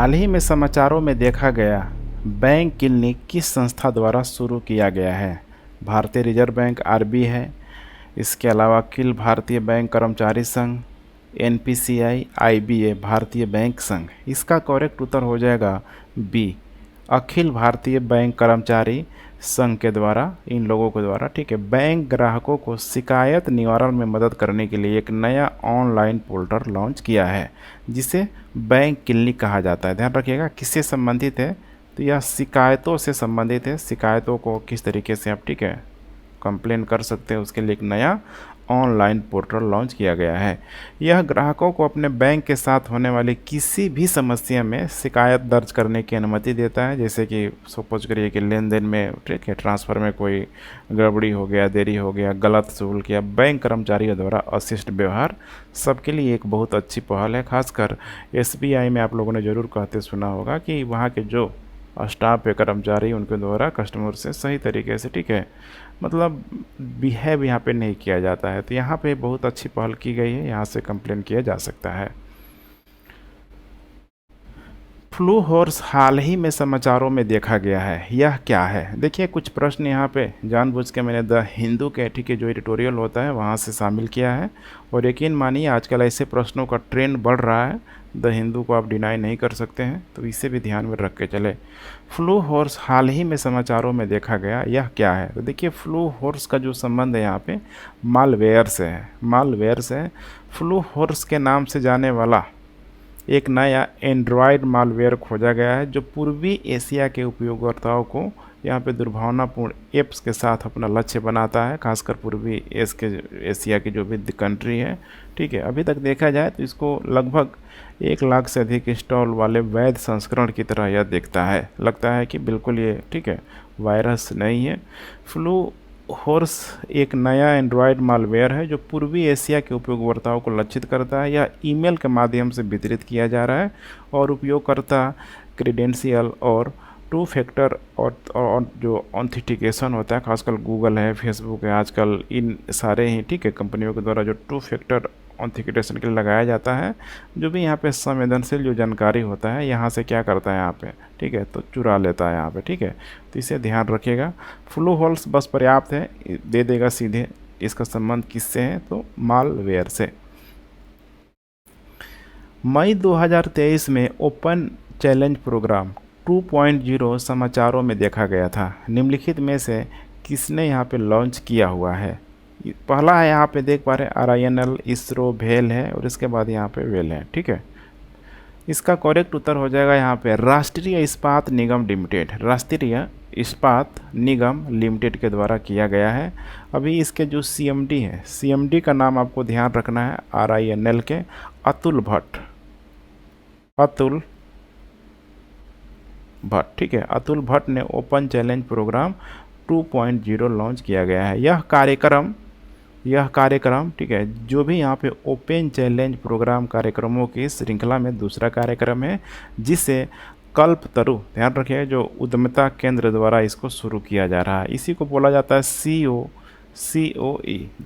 हाल ही में समाचारों में देखा गया बैंक क्लिनिक किस संस्था द्वारा शुरू किया गया है? भारतीय रिजर्व बैंक आरबी है, इसके अलावा अखिल भारतीय बैंक कर्मचारी संघ, एनपीसीआई, आईबीए भारतीय बैंक संघ। इसका करेक्ट उत्तर हो जाएगा बी, अखिल भारतीय बैंक कर्मचारी संघ के द्वारा, इन लोगों के द्वारा, ठीक है। बैंक ग्राहकों को शिकायत निवारण में मदद करने के लिए एक नया ऑनलाइन पोर्टल लॉन्च किया है जिसे बैंक क्लिनिक कहा जाता है। ध्यान रखिएगा किससे संबंधित है, तो यह शिकायतों से संबंधित है। शिकायतों को किस तरीके से आप, ठीक है, कंप्लेन कर सकते हैं, उसके लिए एक नया ऑनलाइन पोर्टल लॉन्च किया गया है। यह ग्राहकों को अपने बैंक के साथ होने वाली किसी भी समस्या में शिकायत दर्ज करने की अनुमति देता है। जैसे कि सपोज करिए कि लेन देन में, ठीक है, ट्रांसफ़र में कोई गड़बड़ी हो गया, देरी हो गया, गलत शुल्क या बैंक कर्मचारियों द्वारा अशिष्ट व्यवहार, सबके लिए एक बहुत अच्छी पहल है। खासकर एसबीआई में आप लोगों ने ज़रूर कहते सुना होगा कि वहाँ के जो स्टाफ या कर्मचारी, उनके द्वारा कस्टमर से सही तरीके से, ठीक है, मतलब बिहेव यहाँ पे नहीं किया जाता है। तो यहाँ पे बहुत अच्छी पहल की गई है, यहाँ से कंप्लेन किया जा सकता है। फ्लू हॉर्स हाल ही में समाचारों में देखा गया है, यह क्या है? देखिए कुछ प्रश्न यहाँ पे जानबूझ के मैंने द हिंदू के, ठीक है, जो एडिटोरियल होता है वहाँ से शामिल किया है। और यकीन मानिए आजकल ऐसे प्रश्नों का ट्रेंड बढ़ रहा है, द हिंदू को आप डिनाई नहीं कर सकते हैं, तो इसे भी ध्यान में रख के चले। फ्लू हॉर्स हाल ही में समाचारों में देखा गया, यह क्या है? तो देखिए फ्लू हॉर्स का जो संबंध है यहाँ पे मालवेयर से है, मालवेयर से है। फ्लू हॉर्स के नाम से जाने वाला एक नया एंड्रॉयड मालवेयर खोजा गया है जो पूर्वी एशिया के उपयोगकर्ताओं को यहाँ पे दुर्भावनापूर्ण ऐप्स के साथ अपना लक्ष्य बनाता है, खासकर पूर्वी एशिया की जो भी कंट्री है, ठीक है। अभी तक देखा जाए तो इसको लगभग 1 लाख से अधिक इंस्टॉल वाले वैध संस्करण की तरह यह दिखता है। लगता है कि बिल्कुल ये, ठीक है, वायरस नहीं है। फ्लू हॉर्स एक नया एंड्रॉयड मालवेयर है जो पूर्वी एशिया के उपयोगकर्ताओं को लक्षित करता है। यह ईमेल के माध्यम से वितरित किया जा रहा है और उपयोगकर्ता क्रेडेंशियल और टू फैक्टर और जो ऑथेंटिकेशन होता है, खासकर गूगल है, फेसबुक है, आजकल इन सारे ही, ठीक है, कंपनियों के द्वारा जो टू फैक्टर ऑथेंटिकेशन के लिए लगाया जाता है, जो भी यहाँ पे संवेदनशील जो जानकारी होता है यहाँ से क्या करता है यहाँ पे, ठीक है, तो चुरा लेता है यहाँ पे, ठीक है। तो इसे ध्यान रखिएगा। फ्लू हॉर्स बस पर्याप्त है, दे देगा सीधे। इसका संबंध किससे है? तो मालवेयर से। मई 2023 में ओपन चैलेंज प्रोग्राम 2.0 समाचारों में देखा गया था। निम्नलिखित में से किसने यहाँ पे लॉन्च किया हुआ है? पहला है, यहाँ पे देख पा रहे हैं, RINL, इसरो, भेल है, और इसके बाद यहाँ पे वेल है, ठीक है। इसका करेक्ट उत्तर हो जाएगा यहाँ पे राष्ट्रीय इस्पात निगम लिमिटेड, राष्ट्रीय इस्पात निगम लिमिटेड के द्वारा किया गया है। अभी इसके जो CMD है, CMD का नाम आपको ध्यान रखना है, RINL के अतुल भट्ट, अतुल भट्ट, ठीक है। अतुल भट्ट ने ओपन चैलेंज प्रोग्राम 2.0 लॉन्च किया गया है। यह कार्यक्रम, ठीक है, जो भी यहाँ पे ओपन चैलेंज प्रोग्राम कार्यक्रमों की श्रृंखला में दूसरा कार्यक्रम है, जिसे कल्पतरु, ध्यान रखिए, जो उद्यमिता केंद्र द्वारा इसको शुरू किया जा रहा है। इसी को बोला जाता है COE,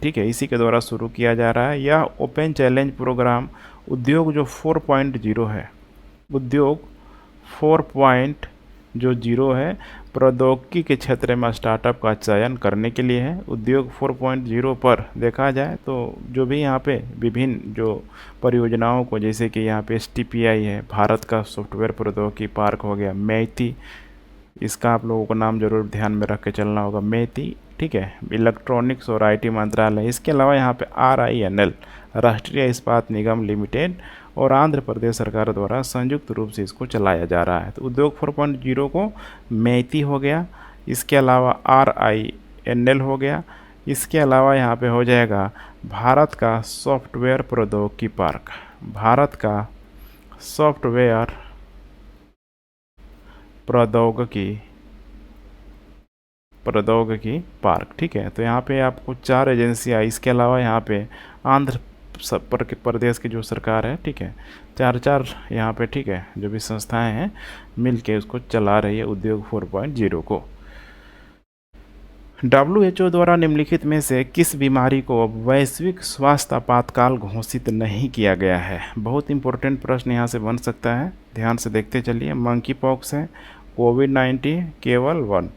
ठीक है, इसी के द्वारा शुरू किया जा रहा है। यह ओपन चैलेंज प्रोग्राम उद्योग जो 4.0 है, उद्योग 4.0 है, प्रौद्योगिकी के क्षेत्र में स्टार्टअप का चयन करने के लिए है। उद्योग 4.0 पर देखा जाए तो जो भी यहाँ पे विभिन्न जो परियोजनाओं को, जैसे कि यहाँ पे STPI है, भारत का सॉफ्टवेयर प्रौद्योगिकी पार्क हो गया, मैती, इसका आप लोगों को नाम जरूर ध्यान में रख के चलना होगा, मैती, ठीक है, इलेक्ट्रॉनिक्स और IT मंत्रालय। इसके अलावा यहाँ पे RINL, राष्ट्रीय इस्पात निगम लिमिटेड, और आंध्र प्रदेश सरकार द्वारा संयुक्त रूप से इसको चलाया जा रहा है। तो उद्योग 4.0 को मैती हो गया, इसके अलावा RINL हो गया, इसके अलावा यहाँ पे हो जाएगा भारत का सॉफ्टवेयर प्रौद्योगिकी पार्क, भारत का सॉफ्टवेयर प्रौद्योगिकी पार्क, ठीक है। तो यहाँ पे आपको 4 एजेंसियाँ, इसके अलावा यहाँ पे आंध्र प्रदेश की जो सरकार है, ठीक है, 4 यहाँ पे, ठीक है, जो भी संस्थाएं हैं मिल के उसको चला रही है उद्योग 4.0 को। WHO द्वारा निम्नलिखित में से किस बीमारी को वैश्विक स्वास्थ्य आपातकाल घोषित नहीं किया गया है? बहुत इंपॉर्टेंट प्रश्न यहाँ से बन सकता है, ध्यान से देखते चलिए। मंकी पॉक्स है, कोविड-19 केवल 1,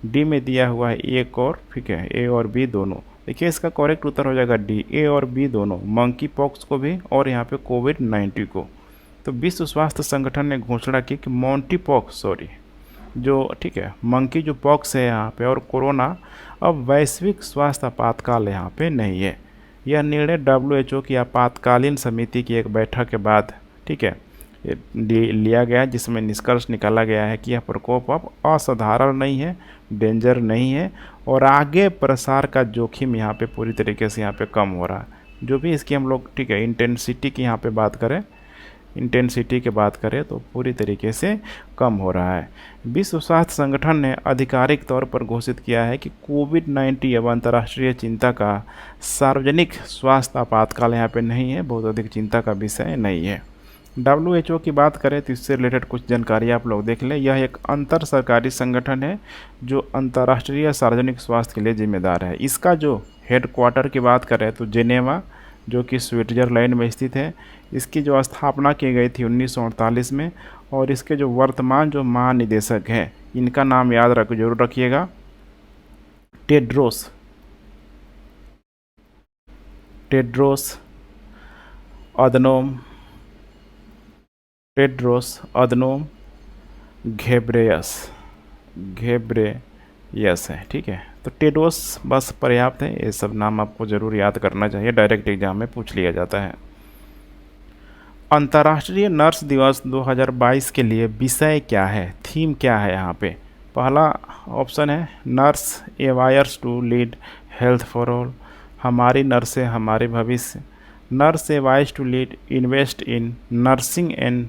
डी में दिया हुआ है एक और, ठीक है, ए और बी दोनों। देखिए इसका करेक्ट उत्तर हो जाएगा डी, ए और बी दोनों, मंकी पॉक्स को भी और यहाँ पे कोविड-19 को। तो विश्व स्वास्थ्य संगठन ने घोषणा की कि मॉन्टी पॉक्स, जो, ठीक है, मंकी जो पॉक्स है यहाँ पे और कोरोना अब वैश्विक स्वास्थ्य आपातकाल यहाँ पे नहीं है। यह निर्णय WHO की आपातकालीन समिति की एक बैठक के बाद, ठीक है, लिया गया, जिसमें निष्कर्ष निकाला गया है कि यह प्रकोप अब असाधारण नहीं है, डेंजर नहीं है और आगे प्रसार का जोखिम यहाँ पे पूरी तरीके से यहाँ पे कम हो रहा है। जो भी इसकी हम लोग, ठीक है, इंटेंसिटी की यहाँ पे बात करें तो पूरी तरीके से कम हो रहा है। विश्व स्वास्थ्य संगठन ने आधिकारिक तौर पर घोषित किया है कि कोविड-19 अब अंतर्राष्ट्रीय चिंता का सार्वजनिक स्वास्थ्य आपातकाल यहाँ पे नहीं है, बहुत अधिक चिंता का विषय नहीं है। WHO की बात करें तो इससे रिलेटेड कुछ जानकारी आप लोग देख लें। यह एक अंतर सरकारी संगठन है जो अंतर्राष्ट्रीय सार्वजनिक स्वास्थ्य के लिए जिम्मेदार है। इसका जो हेडक्वार्टर की बात करें तो जेनेवा, जो कि स्विट्जरलैंड में स्थित है। इसकी जो स्थापना की गई थी 1948 में और इसके जो वर्तमान जो महानिदेशक हैं, इनका नाम याद जरूर रखिएगा, टेड्रोस अदनोम घेब्रेयस है, ठीक है। तो टेड्रोस बस पर्याप्त है, ये सब नाम आपको ज़रूर याद करना चाहिए, डायरेक्ट एग्जाम में पूछ लिया जाता है। अंतर्राष्ट्रीय नर्स दिवस 2022 के लिए विषय क्या है, थीम क्या है यहाँ पे? पहला ऑप्शन है nurse a voice to lead health for all, हमारी नर्सें हमारे भविष्य, nurse a voice to lead invest in nursing and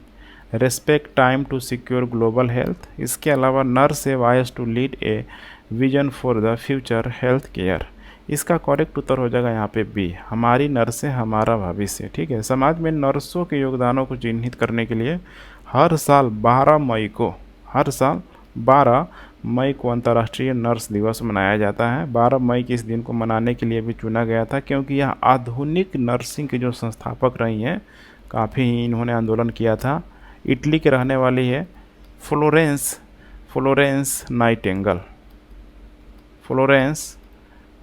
respect time to secure global health. इसके अलावा nurse a voice to lead a vision for the future health care. इसका correct उत्तर हो जाएगा यहाँ पे बी, हमारी नर्सें हमारा भविष्य, ठीक है। समाज में नर्सों के योगदानों को चिन्हित करने के लिए हर साल 12 मई को अंतर्राष्ट्रीय नर्स दिवस मनाया जाता है। 12 मई के इस दिन को मनाने के लिए भी चुना गया था क्योंकि यह आधुनिक नर्सिंग के जो संस्थापक रही हैं, काफ़ी इन्होंने आंदोलन किया था। इटली के रहने वाली है फ्लोरेंस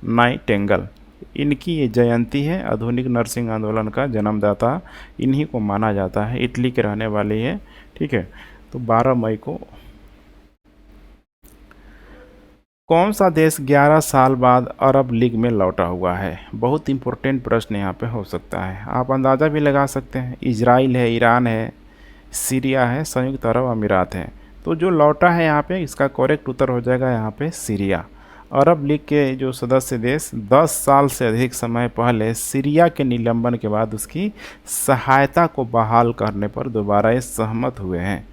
नाइटेंगल, इनकी ये जयंती है। आधुनिक नर्सिंग आंदोलन का जन्मदाता इन्हीं को माना जाता है, इटली के रहने वाली है, ठीक है। तो 12 मई को कौन सा देश 11 साल बाद अरब लीग में लौटा हुआ है? बहुत इंपॉर्टेंट प्रश्न यहाँ पे हो सकता है, आप अंदाज़ा भी लगा सकते हैं। इजराइल है, ईरान है, सीरिया है, संयुक्त अरब अमीरात है। तो जो लौटा है यहाँ पे, इसका करेक्ट उत्तर हो जाएगा यहाँ पे सीरिया। अरब लीग के जो सदस्य देश 10 साल से अधिक समय पहले सीरिया के निलंबन के बाद उसकी सहायता को बहाल करने पर दोबारा ये सहमत हुए हैं,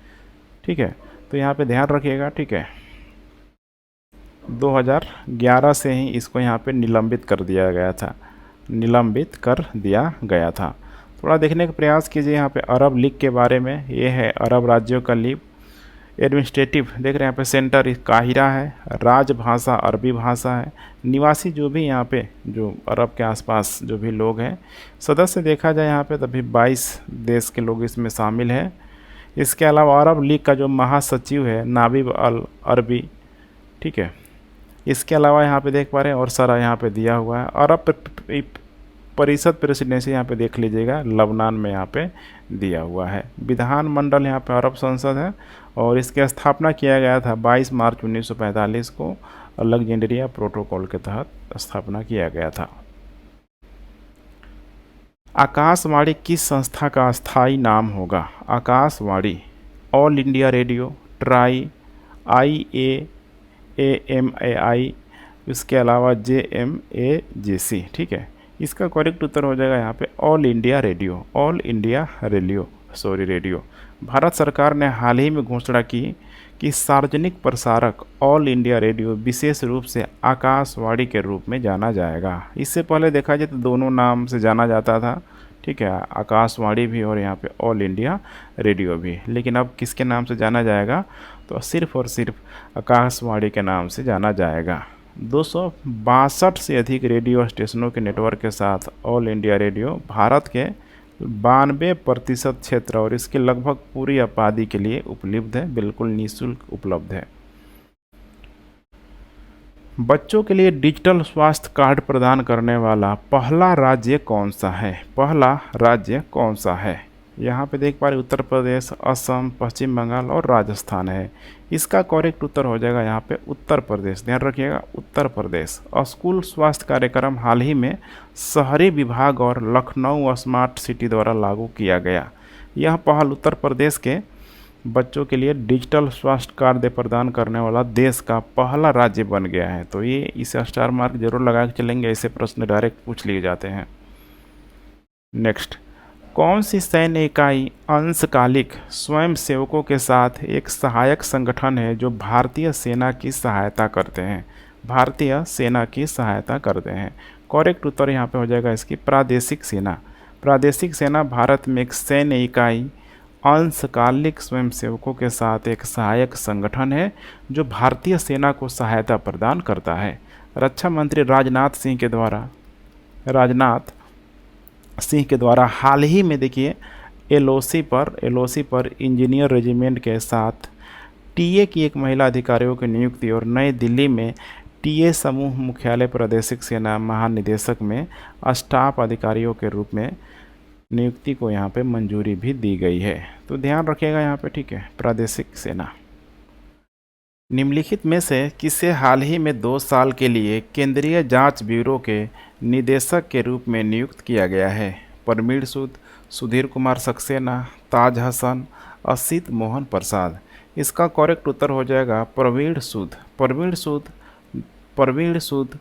ठीक है। तो यहाँ पे ध्यान रखिएगा, ठीक है। 2011 से ही इसको यहाँ पे निलंबित कर दिया गया था। थोड़ा देखने का प्रयास कीजिए यहाँ पे अरब लीग के बारे में। ये है अरब राज्यों का लीग। एडमिनिस्ट्रेटिव देख रहे हैं यहाँ पे सेंटर काहिरा है, राजभाषा अरबी भाषा है, निवासी जो भी यहाँ पे जो अरब के आसपास जो भी लोग हैं, सदस्य देखा जाए यहाँ पे तभी 22 देश के लोग इसमें शामिल हैं। इसके अलावा अरब लीग का जो महासचिव है नाबिब अल अरबी, ठीक है। इसके अलावा यहाँ पे देख पा रहे हैं और सारा यहाँ पे दिया हुआ है। अरब परिषद प्रेसिडेंसी यहाँ पे देख लीजिएगा, लबनान में यहाँ पे दिया हुआ है। विधानमंडल यहाँ पे अरब संसद है और इसकी स्थापना किया गया था 22 मार्च 1945 को अलेक्जेंड्रिया प्रोटोकॉल के तहत स्थापना किया गया था। आकाशवाणी किस संस्था का स्थायी नाम होगा? Akashvani, all India radio, try, IAAMAI, इसके अलावा JMAJC, ठीक है। इसका करेक्ट उत्तर हो जाएगा यहाँ पे ऑल इंडिया रेडियो। भारत सरकार ने हाल ही में घोषणा की कि सार्वजनिक प्रसारक ऑल इंडिया रेडियो विशेष रूप से आकाशवाणी के रूप में जाना जाएगा। इससे पहले देखा जाए तो दोनों नाम से जाना जाता था, ठीक है, आकाशवाणी भी और यहाँ पे ऑल इंडिया रेडियो भी। लेकिन अब किसके नाम से जाना जाएगा? तो सिर्फ और सिर्फ आकाशवाणी के नाम से जाना जाएगा। 262 से अधिक रेडियो स्टेशनों के नेटवर्क के साथ ऑल इंडिया रेडियो भारत के 92% क्षेत्र और इसके लगभग पूरी आबादी के लिए उपलब्ध है, बिल्कुल निःशुल्क उपलब्ध है। बच्चों के लिए डिजिटल स्वास्थ्य कार्ड प्रदान करने वाला पहला राज्य कौन सा है? पहला राज्य कौन सा है? यहाँ पे देख पा रहे उत्तर प्रदेश, असम, पश्चिम बंगाल और राजस्थान है। इसका करेक्ट उत्तर हो जाएगा यहाँ पे उत्तर प्रदेश। ध्यान रखिएगा, उत्तर प्रदेश। स्कूल स्वास्थ्य कार्यक्रम हाल ही में शहरी विभाग और लखनऊ स्मार्ट सिटी द्वारा लागू किया गया। यह पहल उत्तर प्रदेश के बच्चों के लिए डिजिटल स्वास्थ्य कार्ड प्रदान करने वाला देश का पहला राज्य बन गया है। तो ये इसे स्टार मार्क जरूर लगा के चलेंगे, ऐसे प्रश्न डायरेक्ट पूछ लिए जाते हैं। नेक्स्ट, कौन सी सैन्य इकाई अंशकालिक स्वयंसेवकों के साथ एक सहायक संगठन है जो भारतीय सेना की सहायता करते हैं? भारतीय सेना की सहायता करते हैं। करेक्ट उत्तर यहाँ पे हो जाएगा इसकी प्रादेशिक सेना। प्रादेशिक सेना भारत में एक सैन्य इकाई अंशकालिक स्वयंसेवकों के साथ एक सहायक संगठन है जो भारतीय सेना को सहायता प्रदान करता है। रक्षा मंत्री राजनाथ सिंह के द्वारा हाल ही में देखिए एलओसी पर इंजीनियर रेजिमेंट के साथ टीए की एक महिला अधिकारियों की नियुक्ति और नई दिल्ली में टीए समूह मुख्यालय प्रादेशिक सेना महानिदेशक में स्टाफ अधिकारियों के रूप में नियुक्ति को यहाँ पे मंजूरी भी दी गई है। तो ध्यान रखिएगा यहाँ पे, ठीक है। प्रादेशिक सेना। निम्नलिखित में से किसे हाल ही में 2 साल के लिए केंद्रीय जांच ब्यूरो के निदेशक के रूप में नियुक्त किया गया है? परमीर सूद, सुधीर कुमार सक्सेना, ताज हसन, असित मोहन प्रसाद। इसका करेक्ट उत्तर हो जाएगा प्रवीण सूद। प्रवीण सूद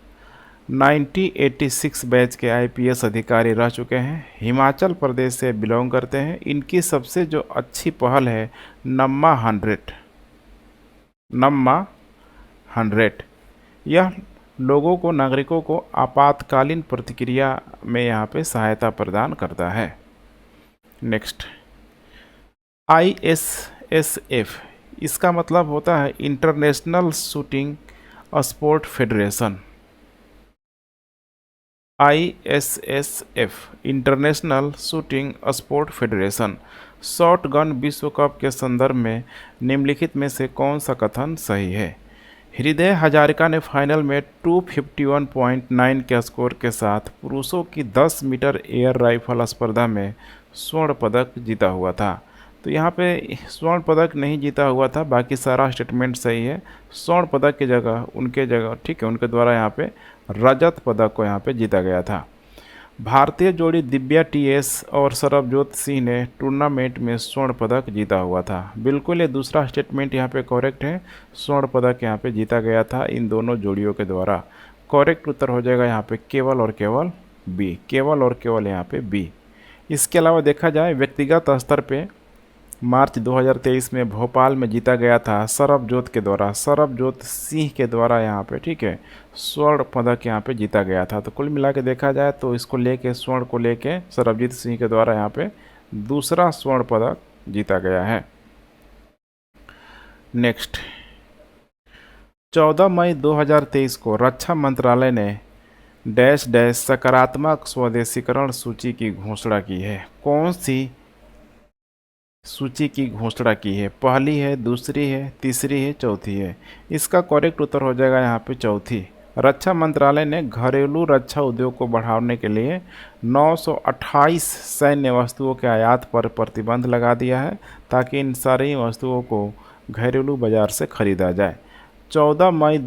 1986 बैच के आईपीएस अधिकारी रह चुके हैं। हिमाचल प्रदेश से बिलोंग करते हैं। इनकी सबसे जो अच्छी पहल है नम्मा 100। यह लोगों को, नागरिकों को आपातकालीन प्रतिक्रिया में यहाँ पे सहायता प्रदान करता है। नेक्स्ट, ISSF, इसका मतलब होता है international shooting sport federation. ISSF international shooting sport federation. Shot gun विश्व कप के संदर्भ में निम्नलिखित में से कौन सा कथन सही है? हृदय हजारिका ने फाइनल में 251.9 के स्कोर के साथ पुरुषों की 10 मीटर एयर राइफल स्पर्धा में स्वर्ण पदक जीता हुआ था। तो यहाँ पे स्वर्ण पदक नहीं जीता हुआ था, बाकी सारा स्टेटमेंट सही है। स्वर्ण पदक की जगह ठीक है, उनके द्वारा यहाँ पे रजत पदक को यहाँ पे जीता गया था। भारतीय जोड़ी दिव्या TS और सरबजोत सिंह ने टूर्नामेंट में स्वर्ण पदक जीता हुआ था। बिल्कुल ये दूसरा स्टेटमेंट यहाँ पे करेक्ट है। स्वर्ण पदक यहाँ पे जीता गया था इन दोनों जोड़ियों के द्वारा। करेक्ट उत्तर हो जाएगा यहाँ पे केवल और केवल बी। केवल और केवल यहाँ पे बी। इसके अलावा देखा जाए व्यक्तिगत स्तर पे मार्च 2023 में भोपाल में जीता गया था सरबजोत सिंह के द्वारा यहाँ पे, ठीक है, स्वर्ण पदक यहाँ पे जीता गया था। तो कुल मिला के देखा जाए तो इसको लेके, स्वर्ण को लेके सरबजीत सिंह के द्वारा यहाँ पे दूसरा स्वर्ण पदक जीता गया है। नेक्स्ट, 14 मई 2023 को रक्षा मंत्रालय ने डैश डैश सकारात्मक स्वदेशीकरण सूची की घोषणा की है। कौन सी सूची की घोषणा की है? पहली है, दूसरी है, तीसरी है, चौथी है? इसका करेक्ट उत्तर हो जाएगा यहाँ पे चौथी। रक्षा मंत्रालय ने घरेलू रक्षा उद्योग को बढ़ाने के लिए 928 सैन्य वस्तुओं के आयात पर प्रतिबंध लगा दिया है ताकि इन सारी वस्तुओं को घरेलू बाजार से खरीदा जाए। 14 मई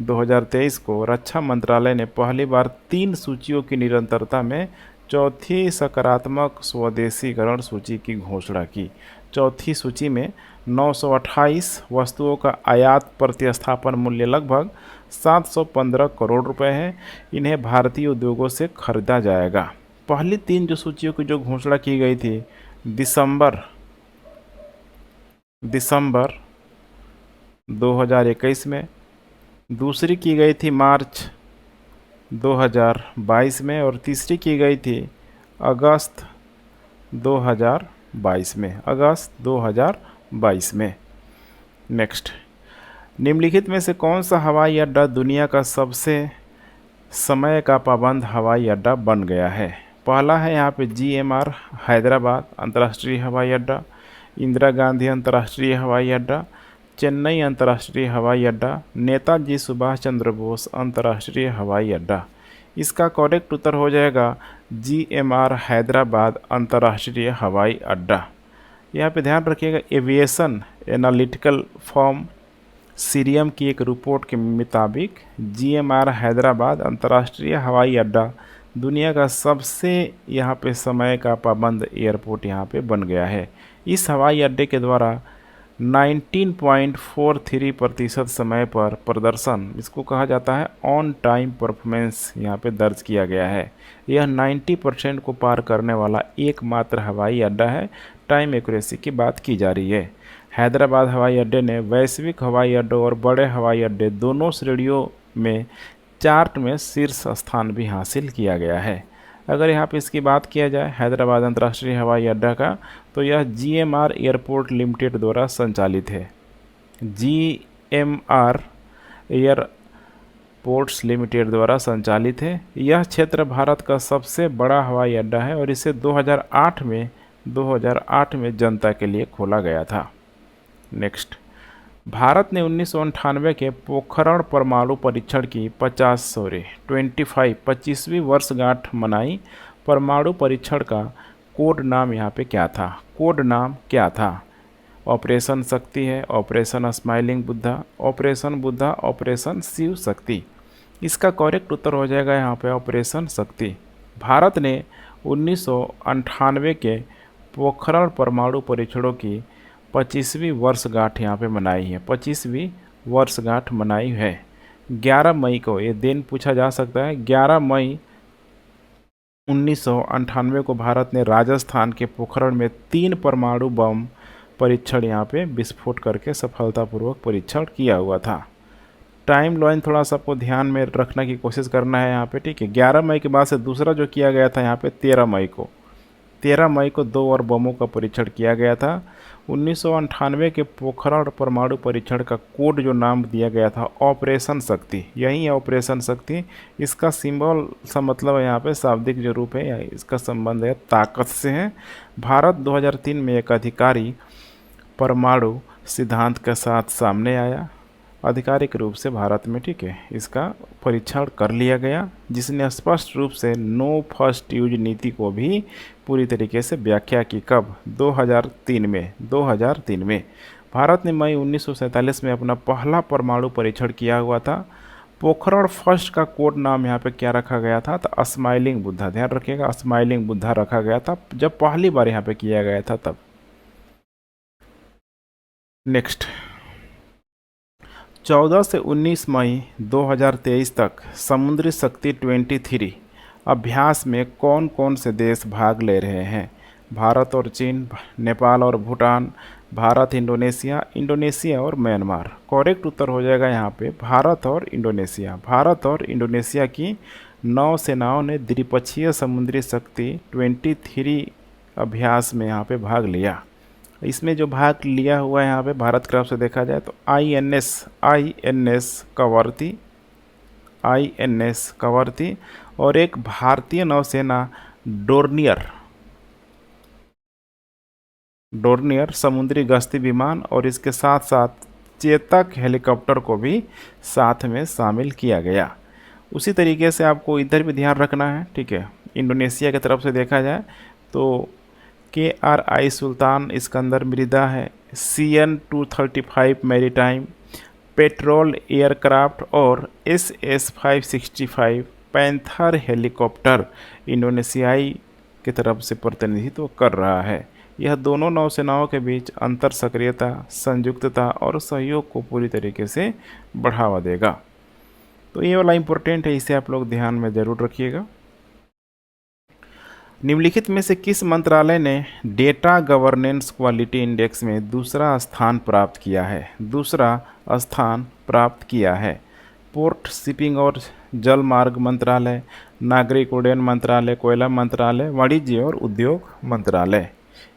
2023 को रक्षा मंत्रालय ने पहली बार 3 सूचियों की निरंतरता में चौथी सकारात्मक स्वदेशीकरण सूची की घोषणा की। चौथी सूची में 928 वस्तुओं का आयात प्रतिस्थापन मूल्य लगभग 715 करोड़ रुपए है। इन्हें भारतीय उद्योगों से खरीदा जाएगा। पहली 3 जो सूचियों की जो घोषणा की गई थी दिसंबर 2021 में, दूसरी की गई थी मार्च 2022 में और तीसरी की गई थी अगस्त 2022 में। नेक्स्ट, निम्नलिखित में से कौन सा हवाई अड्डा दुनिया का सबसे समय का पाबंद हवाई अड्डा बन गया है? पहला है यहाँ पे GMR हैदराबाद अंतर्राष्ट्रीय हवाई अड्डा, इंदिरा गांधी अंतर्राष्ट्रीय हवाई अड्डा, चेन्नई अंतर्राष्ट्रीय हवाई अड्डा, नेताजी सुभाष चंद्र बोस अंतर्राष्ट्रीय हवाई अड्डा। इसका करेक्ट उत्तर हो जाएगा GMR हैदराबाद अंतर्राष्ट्रीय हवाई अड्डा। यहाँ पे ध्यान रखिएगा, एविएशन एनालिटिकल फर्म सीरियम की एक रिपोर्ट के मुताबिक GMR हैदराबाद अंतर्राष्ट्रीय हवाई अड्डा दुनिया का सबसे यहाँ पे समय का पाबंद एयरपोर्ट यहाँ पे बन गया है। इस हवाई अड्डे के द्वारा 19.43% समय पर प्रदर्शन, इसको कहा जाता है ऑन टाइम परफॉर्मेंस, यहाँ पे दर्ज किया गया है। यह 90% को पार करने वाला एकमात्र हवाई अड्डा है। टाइम एक्यूरेसी की बात की जा रही है। हैदराबाद हवाई अड्डे ने वैश्विक हवाई अड्डों और बड़े हवाई अड्डे दोनों श्रेणियों में चार्ट में शीर्ष स्थान भी हासिल किया गया है। अगर यहाँ पे इसकी बात किया जाए हैदराबाद अंतर्राष्ट्रीय हवाई अड्डा का, तो यह GMR एयरपोर्ट लिमिटेड द्वारा संचालित है। GMR एयरपोर्ट्स लिमिटेड द्वारा संचालित है। यह क्षेत्र भारत का सबसे बड़ा हवाई अड्डा है और इसे 2008 में जनता के लिए खोला गया था। नेक्स्ट, भारत ने 1998 के पोखरण परमाणु परीक्षण की 25वीं वर्षगांठ मनाई। परमाणु परीक्षण का कोड नाम यहाँ पे क्या था? कोड नाम क्या था? ऑपरेशन शक्ति है, Operation Smiling Buddha, Operation Buddha, Operation Shiv Shakti. इसका करेक्ट उत्तर हो जाएगा यहाँ पे ऑपरेशन शक्ति। भारत ने 1998 के पोखरण परमाणु परीक्षणों की 25वीं वर्षगांठ यहाँ पे मनाई है। 25वीं वर्षगांठ मनाई है 11 मई को। ये दिन पूछा जा सकता है। 11 मई 1998 को भारत ने राजस्थान के पोखरण में 3 परमाणु बम परीक्षण यहाँ पे विस्फोट करके सफलतापूर्वक परीक्षण किया हुआ था। टाइम लाइन थोड़ा सा आपको ध्यान में रखने की कोशिश करना है यहाँ पे, ठीक है। 11 मई के बाद से दूसरा जो किया गया था यहाँ पे 13 मई को 2 और बमों का परीक्षण किया गया था। 1998 के पोखरण परमाणु परीक्षण का कोड जो नाम दिया गया था ऑपरेशन शक्ति, यही है ऑपरेशन शक्ति। इसका सिंबल सा मतलब यहाँ पे शाब्दिक जो रूप है, इसका संबंध है ताकत से है। भारत 2003 में एक अधिकारी परमाणु सिद्धांत के साथ सामने आया, आधिकारिक रूप से भारत में, ठीक है। इसका परीक्षण कर लिया गया, जिसने स्पष्ट रूप से नो फर्स्ट यूज नीति को भी पूरी तरीके से व्याख्या की। कब? 2003 में भारत ने मई 1947 में अपना पहला परमाणु परीक्षण किया हुआ था। पोखरण फर्स्ट का कोड नाम यहाँ पे क्या रखा गया था? तो स्माइलिंग बुद्धा। ध्यान रखिएगा, स्माइलिंग बुद्धा रखा गया था जब पहली बार यहाँ पे किया गया था तब। नेक्स्ट, 14 से 19 मई 2023 तक समुद्री शक्ति 23 अभ्यास में कौन कौन से देश भाग ले रहे हैं? भारत और चीन, नेपाल और भूटान, भारत, इंडोनेशिया और म्यांमार। करेक्ट उत्तर हो जाएगा यहाँ पे भारत और इंडोनेशिया। भारत और इंडोनेशिया की नौसेनाओं ने द्विपक्षीय समुद्री शक्ति 23 अभ्यास में यहाँ पे भाग लिया। इसमें जो भाग लिया हुआ है यहाँ पे भारत की तरफ से देखा जाए तो INS कवर्ती और एक भारतीय नौसेना डोर्नियर समुद्री गश्ती विमान और इसके साथ साथ चेतक हेलीकॉप्टर को भी साथ में शामिल किया गया। उसी तरीके से आपको इधर भी ध्यान रखना है, ठीक है। इंडोनेशिया की तरफ से देखा जाए तो KRI सुल्तान इस्कंदर मृदा है, CN-235 मैरीटाइम, पेट्रोल एयरक्राफ्ट और SS-565 पैंथर हेलीकॉप्टर इंडोनेशियाई की तरफ से प्रतिनिधित्व कर रहा है। यह दोनों नौसेनाओं के बीच अंतर सक्रियता, संयुक्तता और सहयोग को पूरी तरीके से बढ़ावा देगा। तो ये वाला इम्पोर्टेंट है, इसे आप लोग ध्यान में ज़रूर रखिएगा। निम्नलिखित में से किस मंत्रालय ने डेटा गवर्नेंस क्वालिटी इंडेक्स में दूसरा स्थान प्राप्त किया है? पोर्ट, शिपिंग और जल मार्ग मंत्रालय, नागरिक उड्डयन मंत्रालय, कोयला मंत्रालय, वाणिज्य और उद्योग मंत्रालय।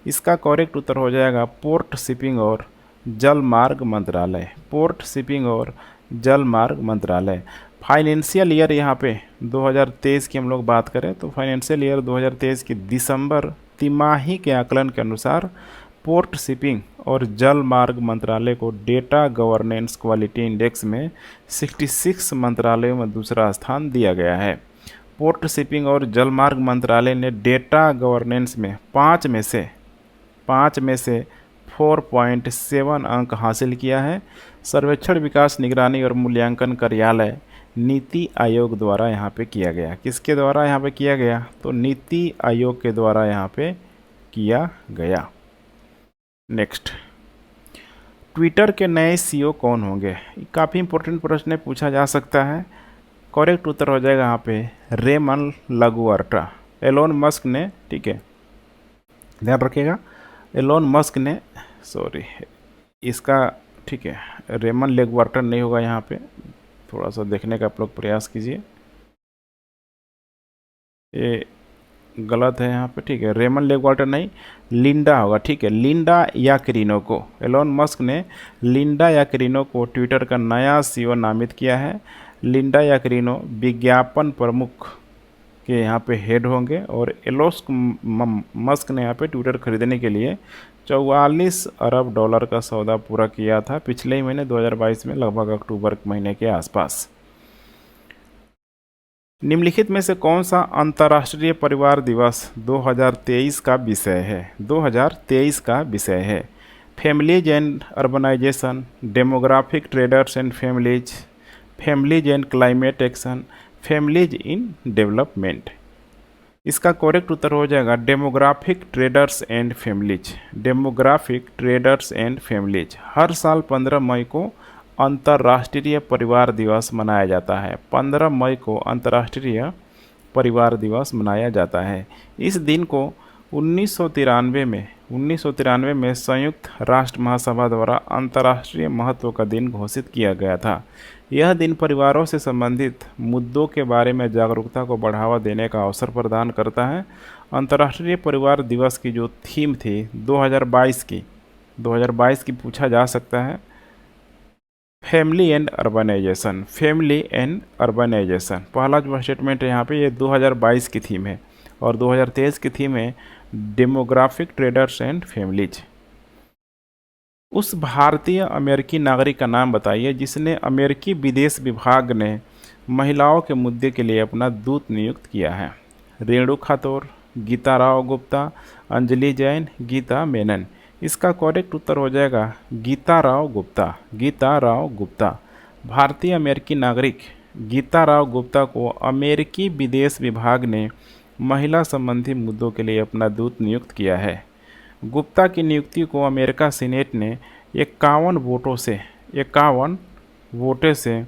इसका करेक्ट उत्तर हो जाएगा पोर्ट, शिपिंग और जल मार्ग मंत्रालय, पोर्ट शिपिंग और जल मार्ग मंत्रालय। फाइनेंशियल ईयर यहाँ पे 2023 की हम लोग बात करें तो फाइनेंशियल ईयर 2023 की दिसंबर तिमाही के आकलन के अनुसार पोर्ट शिपिंग और जल मार्ग मंत्रालय को डेटा गवर्नेंस क्वालिटी इंडेक्स में 66 मंत्रालयों में दूसरा स्थान दिया गया है। पोर्ट शिपिंग और जल मार्ग मंत्रालय ने डेटा गवर्नेंस में पाँच में से 4.7 अंक हासिल किया है। सर्वेक्षण, विकास, निगरानी और मूल्यांकन कार्यालय नीति आयोग द्वारा यहाँ पे किया गया। किसके द्वारा यहाँ पे किया गया? तो नीति आयोग के द्वारा यहाँ पे किया गया। नेक्स्ट, ट्विटर के नए सीईओ कौन होंगे? काफ़ी इंपॉर्टेंट प्रश्न पूछा जा सकता है। करेक्ट उत्तर हो जाएगा यहाँ पे रेमन लगुआर्टा। एलोन मस्क ने, ठीक है, ध्यान रखिएगा, एलोन मस्क ने, सॉरी इसका, ठीक है, रेमन लेगवार्टर नहीं होगा यहाँ पे, थोड़ा सा देखने का आप लोग प्रयास कीजिए, ये गलत है यहाँ पे, ठीक है, रेमन लेगवार्टर नहीं, लिंडा होगा, ठीक है, लिंडा याकरिनो को, एलोन मस्क ने लिंडा याकरिनो को ट्विटर का नया सीईओ नामित किया है। लिंडा याकरिनो विज्ञापन प्रमुख के यहाँ पे हेड होंगे और एलोन मस्क ने यहाँ पे ट्विटर खरीदने के लिए 44 अरब डॉलर का सौदा पूरा किया था पिछले ही महीने 2022 में, लगभग अक्टूबर महीने के आसपास। निम्नलिखित में से कौन सा अंतर्राष्ट्रीय परिवार दिवस 2023 का विषय है? 2023 का विषय है families and urbanisation, demographic trends and families, families and climate action, families in development. इसका करेक्ट उत्तर हो जाएगा demographic trends and families. Demographic trends and families. हर साल 15 मई को अंतर्राष्ट्रीय परिवार दिवस मनाया जाता है। 15 मई को अंतर्राष्ट्रीय परिवार दिवस मनाया जाता है। इस दिन को 1993 में संयुक्त राष्ट्र महासभा द्वारा अंतर्राष्ट्रीय महत्व का दिन घोषित किया गया था। यह दिन परिवारों से संबंधित मुद्दों के बारे में जागरूकता को बढ़ावा देने का अवसर प्रदान करता है। अंतर्राष्ट्रीय परिवार दिवस की जो थीम थी 2022 की पूछा जा सकता है, family and urbanisation. Family and urbanisation पहला जो स्टेटमेंट है यहाँ पे, ये 2022 की थीम है और 2023 की थीम है डेमोग्राफिक ट्रेडर्स एंड फैमिलीज। उस भारतीय अमेरिकी नागरिक का नाम बताइए जिसने अमेरिकी विदेश विभाग ने महिलाओं के मुद्दे के लिए अपना दूत नियुक्त किया है। रेणु खातोर, गीता राव गुप्ता, अंजलि जैन, गीता मेनन। इसका करेक्ट उत्तर हो जाएगा गीता राव गुप्ता। गीता राव गुप्ता। भारतीय अमेरिकी नागरिक गीता राव गुप्ता को अमेरिकी विदेश विभाग ने महिला संबंधी मुद्दों के लिए अपना दूत नियुक्त किया है। गुप्ता की नियुक्ति को अमेरिका सीनेट ने 51 वोटों से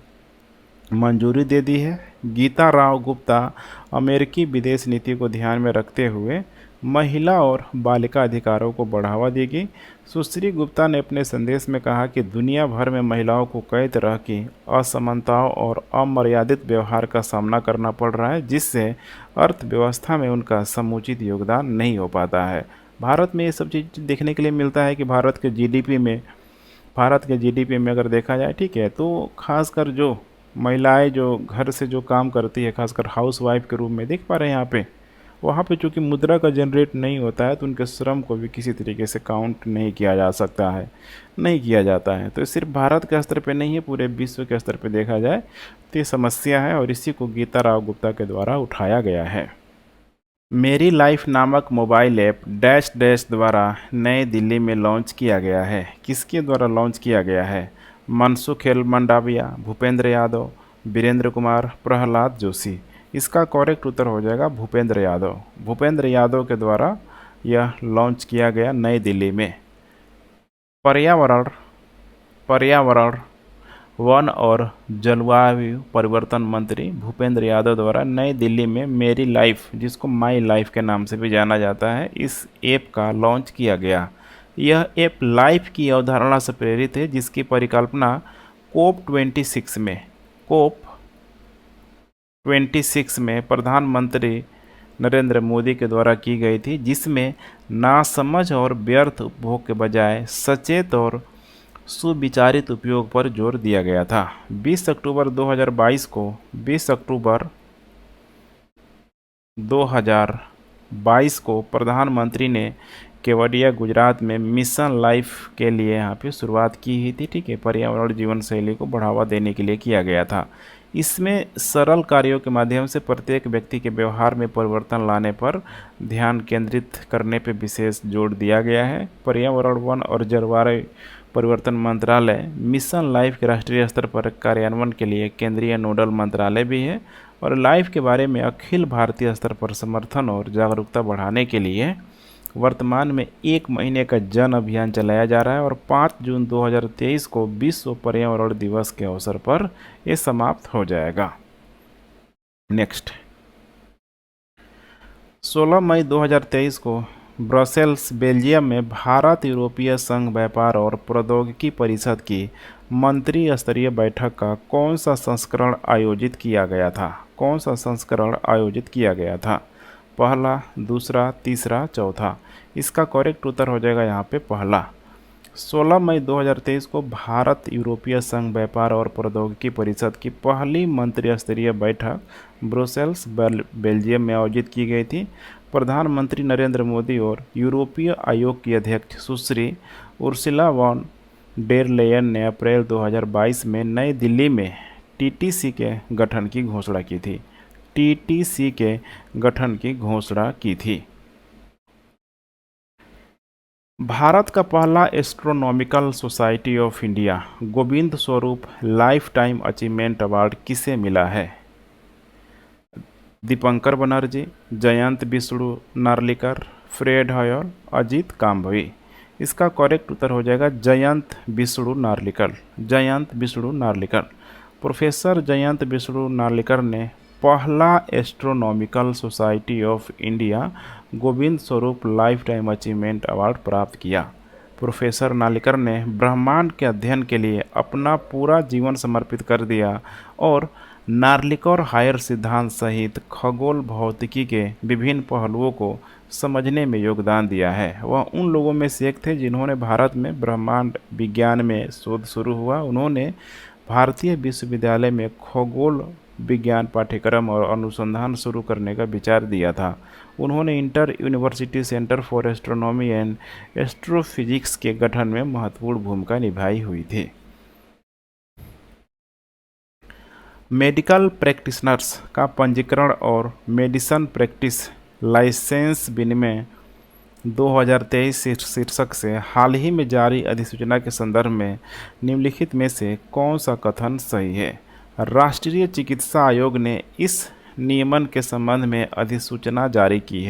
मंजूरी दे दी है। गीता राव गुप्ता अमेरिकी विदेश नीति को ध्यान में रखते हुए महिला और बालिका अधिकारों को बढ़ावा देगी। सुश्री गुप्ता ने अपने संदेश में कहा कि दुनिया भर में महिलाओं को कई तरह की असमानताओं और अमर्यादित व्यवहार का सामना करना पड़ रहा है, जिससे अर्थव्यवस्था में उनका समुचित योगदान नहीं हो पाता है। भारत में ये सब चीज़ देखने के लिए मिलता है कि भारत के जीडीपी में अगर देखा जाए, ठीक है, तो खासकर जो महिलाएं जो घर से जो काम करती है, खासकर हाउस वाइफ के रूप में देख पा रहे हैं यहाँ पे, वहाँ पे चूँकि मुद्रा का जनरेट नहीं होता है तो उनके श्रम को भी किसी तरीके से काउंट नहीं किया जाता है। तो सिर्फ भारत के स्तर पे नहीं है, पूरे विश्व के स्तर पे देखा जाए तो ये समस्या है और इसी को गीता राव गुप्ता के द्वारा उठाया गया है। मेरी लाइफ नामक मोबाइल ऐप डैश डैश द्वारा नई दिल्ली में लॉन्च किया गया है। किसके द्वारा लॉन्च किया गया है? मनसुख एल मंडाविया, भूपेंद्र यादव, वीरेंद्र कुमार, प्रहलाद जोशी। इसका करेक्ट उत्तर हो जाएगा भूपेंद्र यादव। भूपेंद्र यादव के द्वारा यह लॉन्च किया गया नई दिल्ली में। पर्यावरण, वन और जलवायु परिवर्तन मंत्री भूपेंद्र यादव द्वारा नई दिल्ली में मेरी लाइफ, जिसको माई लाइफ के नाम से भी जाना जाता है, इस ऐप का लॉन्च किया गया। यह ऐप लाइफ की अवधारणा से प्रेरित है, जिसकी परिकल्पना कोप 26 में प्रधानमंत्री नरेंद्र मोदी के द्वारा की गई थी, जिसमें नासमझ और व्यर्थ उपभोग के बजाय सचेत और सुविचारित उपयोग पर जोर दिया गया था। 20 अक्टूबर 2022 को प्रधानमंत्री ने केवडिया गुजरात में मिशन लाइफ के लिए यहाँ पे शुरुआत की ही थी। ठीक है, पर्यावरण जीवन शैली को बढ़ावा देने के लिए किया गया था। इसमें सरल कार्यों के माध्यम से प्रत्येक व्यक्ति के व्यवहार में परिवर्तन लाने पर ध्यान केंद्रित करने पर विशेष जोर दिया गया है। पर्यावरण, वन और जलवायु परिवर्तन मंत्रालय मिशन लाइफ के राष्ट्रीय स्तर पर कार्यान्वयन के लिए केंद्रीय नोडल मंत्रालय भी है और लाइफ के बारे में अखिल भारतीय स्तर पर समर्थन और जागरूकता बढ़ाने के लिए वर्तमान में 1 महीने का जन अभियान चलाया जा रहा है और 5 जून 2023 को विश्व पर्यावरण दिवस के अवसर पर ये समाप्त हो जाएगा। नेक्स्ट, 16 मई 2023 को ब्रसेल्स, बेल्जियम में भारत यूरोपीय संघ व्यापार और प्रौद्योगिकी परिषद की मंत्री स्तरीय बैठक का कौन सा संस्करण आयोजित किया गया था? कौन सा संस्करण आयोजित किया गया था? पहला, दूसरा, तीसरा, चौथा। इसका करेक्ट उत्तर हो जाएगा यहाँ पे पहला। 16 मई 2023 को भारत यूरोपीय संघ व्यापार और प्रौद्योगिकी परिषद की पहली मंत्री स्तरीय बैठक ब्रुसेल्स, बेल्जियम में आयोजित की गई थी। प्रधानमंत्री नरेंद्र मोदी और यूरोपीय आयोग की अध्यक्ष सुश्री उर्सुला वॉन डेर लेयन ने अप्रैल 2022 में नई दिल्ली में टीटीसी के गठन की घोषणा की थी। टीटीसी के गठन की घोषणा की थी। भारत का पहला astronomical society of India Govind Swarup lifetime achievement award किसे मिला है? Dipankar Banerjee, Jayant Vishnu Narlikar, Fred Hoyle, Ajit Kembhavi. इसका करेक्ट उत्तर हो जाएगा जयंत विष्णु नार्लिकर। जयंत विष्णु नार्लिकर। प्रोफेसर जयंत विष्णु नार्लिकर ने पहला astronomical society of India Govind Swarup lifetime achievement award प्राप्त किया। प्रोफेसर नार्लिकर ने ब्रह्मांड के अध्ययन के लिए अपना पूरा जीवन समर्पित कर दिया और नार्लिकर हायर सिद्धांत सहित खगोल भौतिकी के विभिन्न पहलुओं को समझने में योगदान दिया है। वह उन लोगों में से एक थे जिन्होंने भारत में ब्रह्मांड विज्ञान में शोध शुरू हुआ। उन्होंने भारतीय विश्वविद्यालय में खगोल विज्ञान पाठ्यक्रम और अनुसंधान शुरू करने का विचार दिया था। उन्होंने inter university centre for astronomy and astrophysics के गठन में महत्वपूर्ण भूमिका निभाई हुई थी। मेडिकल प्रैक्टिशनर्स का पंजीकरण और मेडिसिन प्रैक्टिस लाइसेंस विनिमय 2023 शीर्षक से हाल ही में जारी अधिसूचना के संदर्भ में निम्नलिखित में से कौन सा कथन सही है? राष्ट्रीय चिकित्सा आयोग ने इस नियमन के संबंध में अधिसूचना जारी की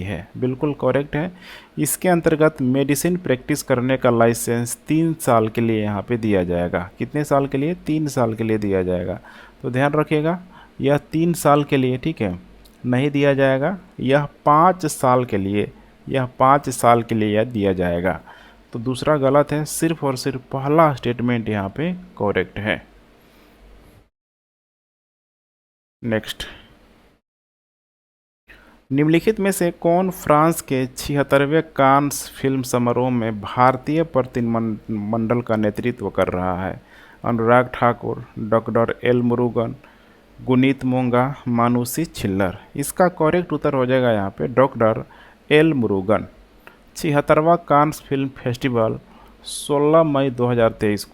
है। बिल्कुल करेक्ट है। इसके अंतर्गत मेडिसिन प्रैक्टिस करने का लाइसेंस 3 साल के लिए यहाँ पे दिया जाएगा। कितने साल के लिए? 3 साल के लिए दिया जाएगा। तो ध्यान रखिएगा, यह 3 साल के लिए, ठीक है, नहीं दिया जाएगा। यह 5 साल के लिए, यह दिया जाएगा। तो दूसरा गलत है, सिर्फ और सिर्फ पहला स्टेटमेंट यहाँ पे करेक्ट है। नेक्स्ट, निम्नलिखित में से कौन फ्रांस के 76वें कांस फिल्म समारोह में भारतीय प्रतिनिधिमंडल का नेतृत्व कर रहा है? Anurag Thakur, doctor L Murugan, Guneet Monga, Manushi Chhillar. इसका करेक्ट उत्तर हो जाएगा यहाँ पे डॉक्टर एल मुरुगन। 76वां कांस फिल्म फेस्टिवल 16 मई 2023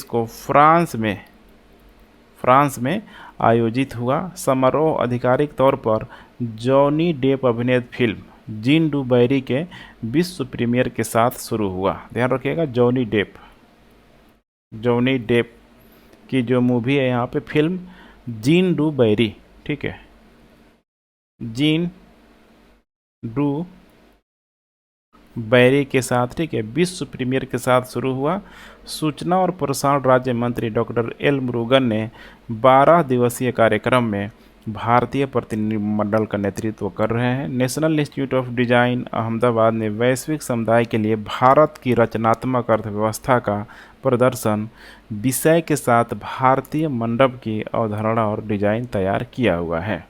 को फ्रांस में आयोजित हुआ। समारोह आधिकारिक तौर पर जॉनी डेप अभिनीत फिल्म जीन डू बैरी के विश्व प्रीमियर के साथ शुरू हुआ। ध्यान रखिएगा, जॉनी डेप की जो मूवी है यहाँ पे फिल्म जीन डू बैरी, ठीक है, जीन डू बैरी के साथ, ठीक है, विश्व प्रीमियर के साथ शुरू हुआ। सूचना और प्रसारण राज्य मंत्री डॉक्टर एल मुरुगन ने 12 दिवसीय कार्यक्रम में भारतीय प्रतिनिधिमंडल का नेतृत्व कर रहे हैं। National institute of design Ahmedabad ने वैश्विक समुदाय के लिए भारत की रचनात्मक अर्थव्यवस्था का प्रदर्शन विषय के साथ भारतीय मंडप की अवधारणा और डिजाइन तैयार किया हुआ है।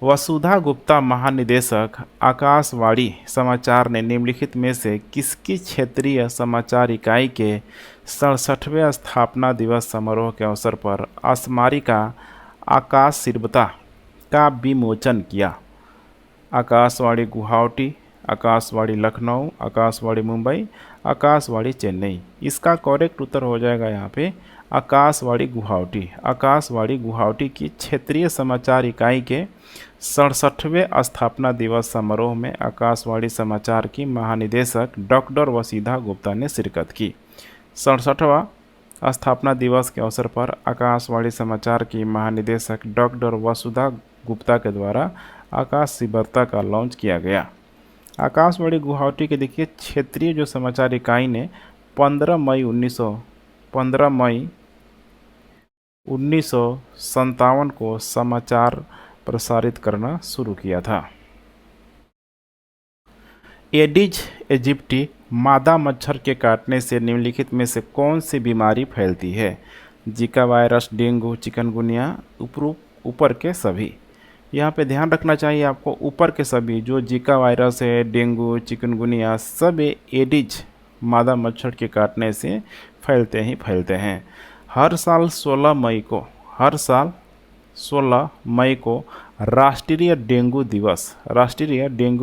वसुधा गुप्ता महानिदेशक आकाशवाणी समाचार ने निम्नलिखित में से किसकी क्षेत्रीय समाचार इकाई के 67वें स्थापना दिवस समारोह के अवसर पर स्मारिका आकाशशीर्बता का विमोचन किया? आकाशवाणी गुवाहाटी, आकाशवाणी लखनऊ, आकाशवाणी मुंबई, आकाशवाणी चेन्नई। इसका करेक्ट उत्तर हो जाएगा यहाँ पे आकाशवाणी गुवाहाटी। आकाशवाणी गुवाहाटी की क्षेत्रीय समाचार इकाई के 67वें स्थापना दिवस समारोह में आकाशवाणी समाचार की महानिदेशक डॉक्टर वसीधा गुप्ता ने शिरकत की। 67वां स्थापना दिवस के अवसर पर आकाशवाणी समाचार की महानिदेशक डॉक्टर वसुधा गुप्ता के द्वारा आकाशशीर्बता का लॉन्च किया गया। आकाशवाणी गुवाहाटी के देखिए क्षेत्रीय जो समाचार इकाई ने 15 मई 1957 को समाचार प्रसारित करना शुरू किया था। एडिज इजिप्टी मादा मच्छर के काटने से निम्नलिखित में से कौन सी बीमारी फैलती है? जीका वायरस, डेंगू, चिकनगुनिया, ऊपर के सभी। यहाँ पे ध्यान रखना चाहिए आपको, ऊपर के सभी जो जीका वायरस है, डेंगू, चिकनगुनिया, सब एडिज मादा मच्छर के काटने से फैलते हैं। हर साल 16 मई को राष्ट्रीय डेंगू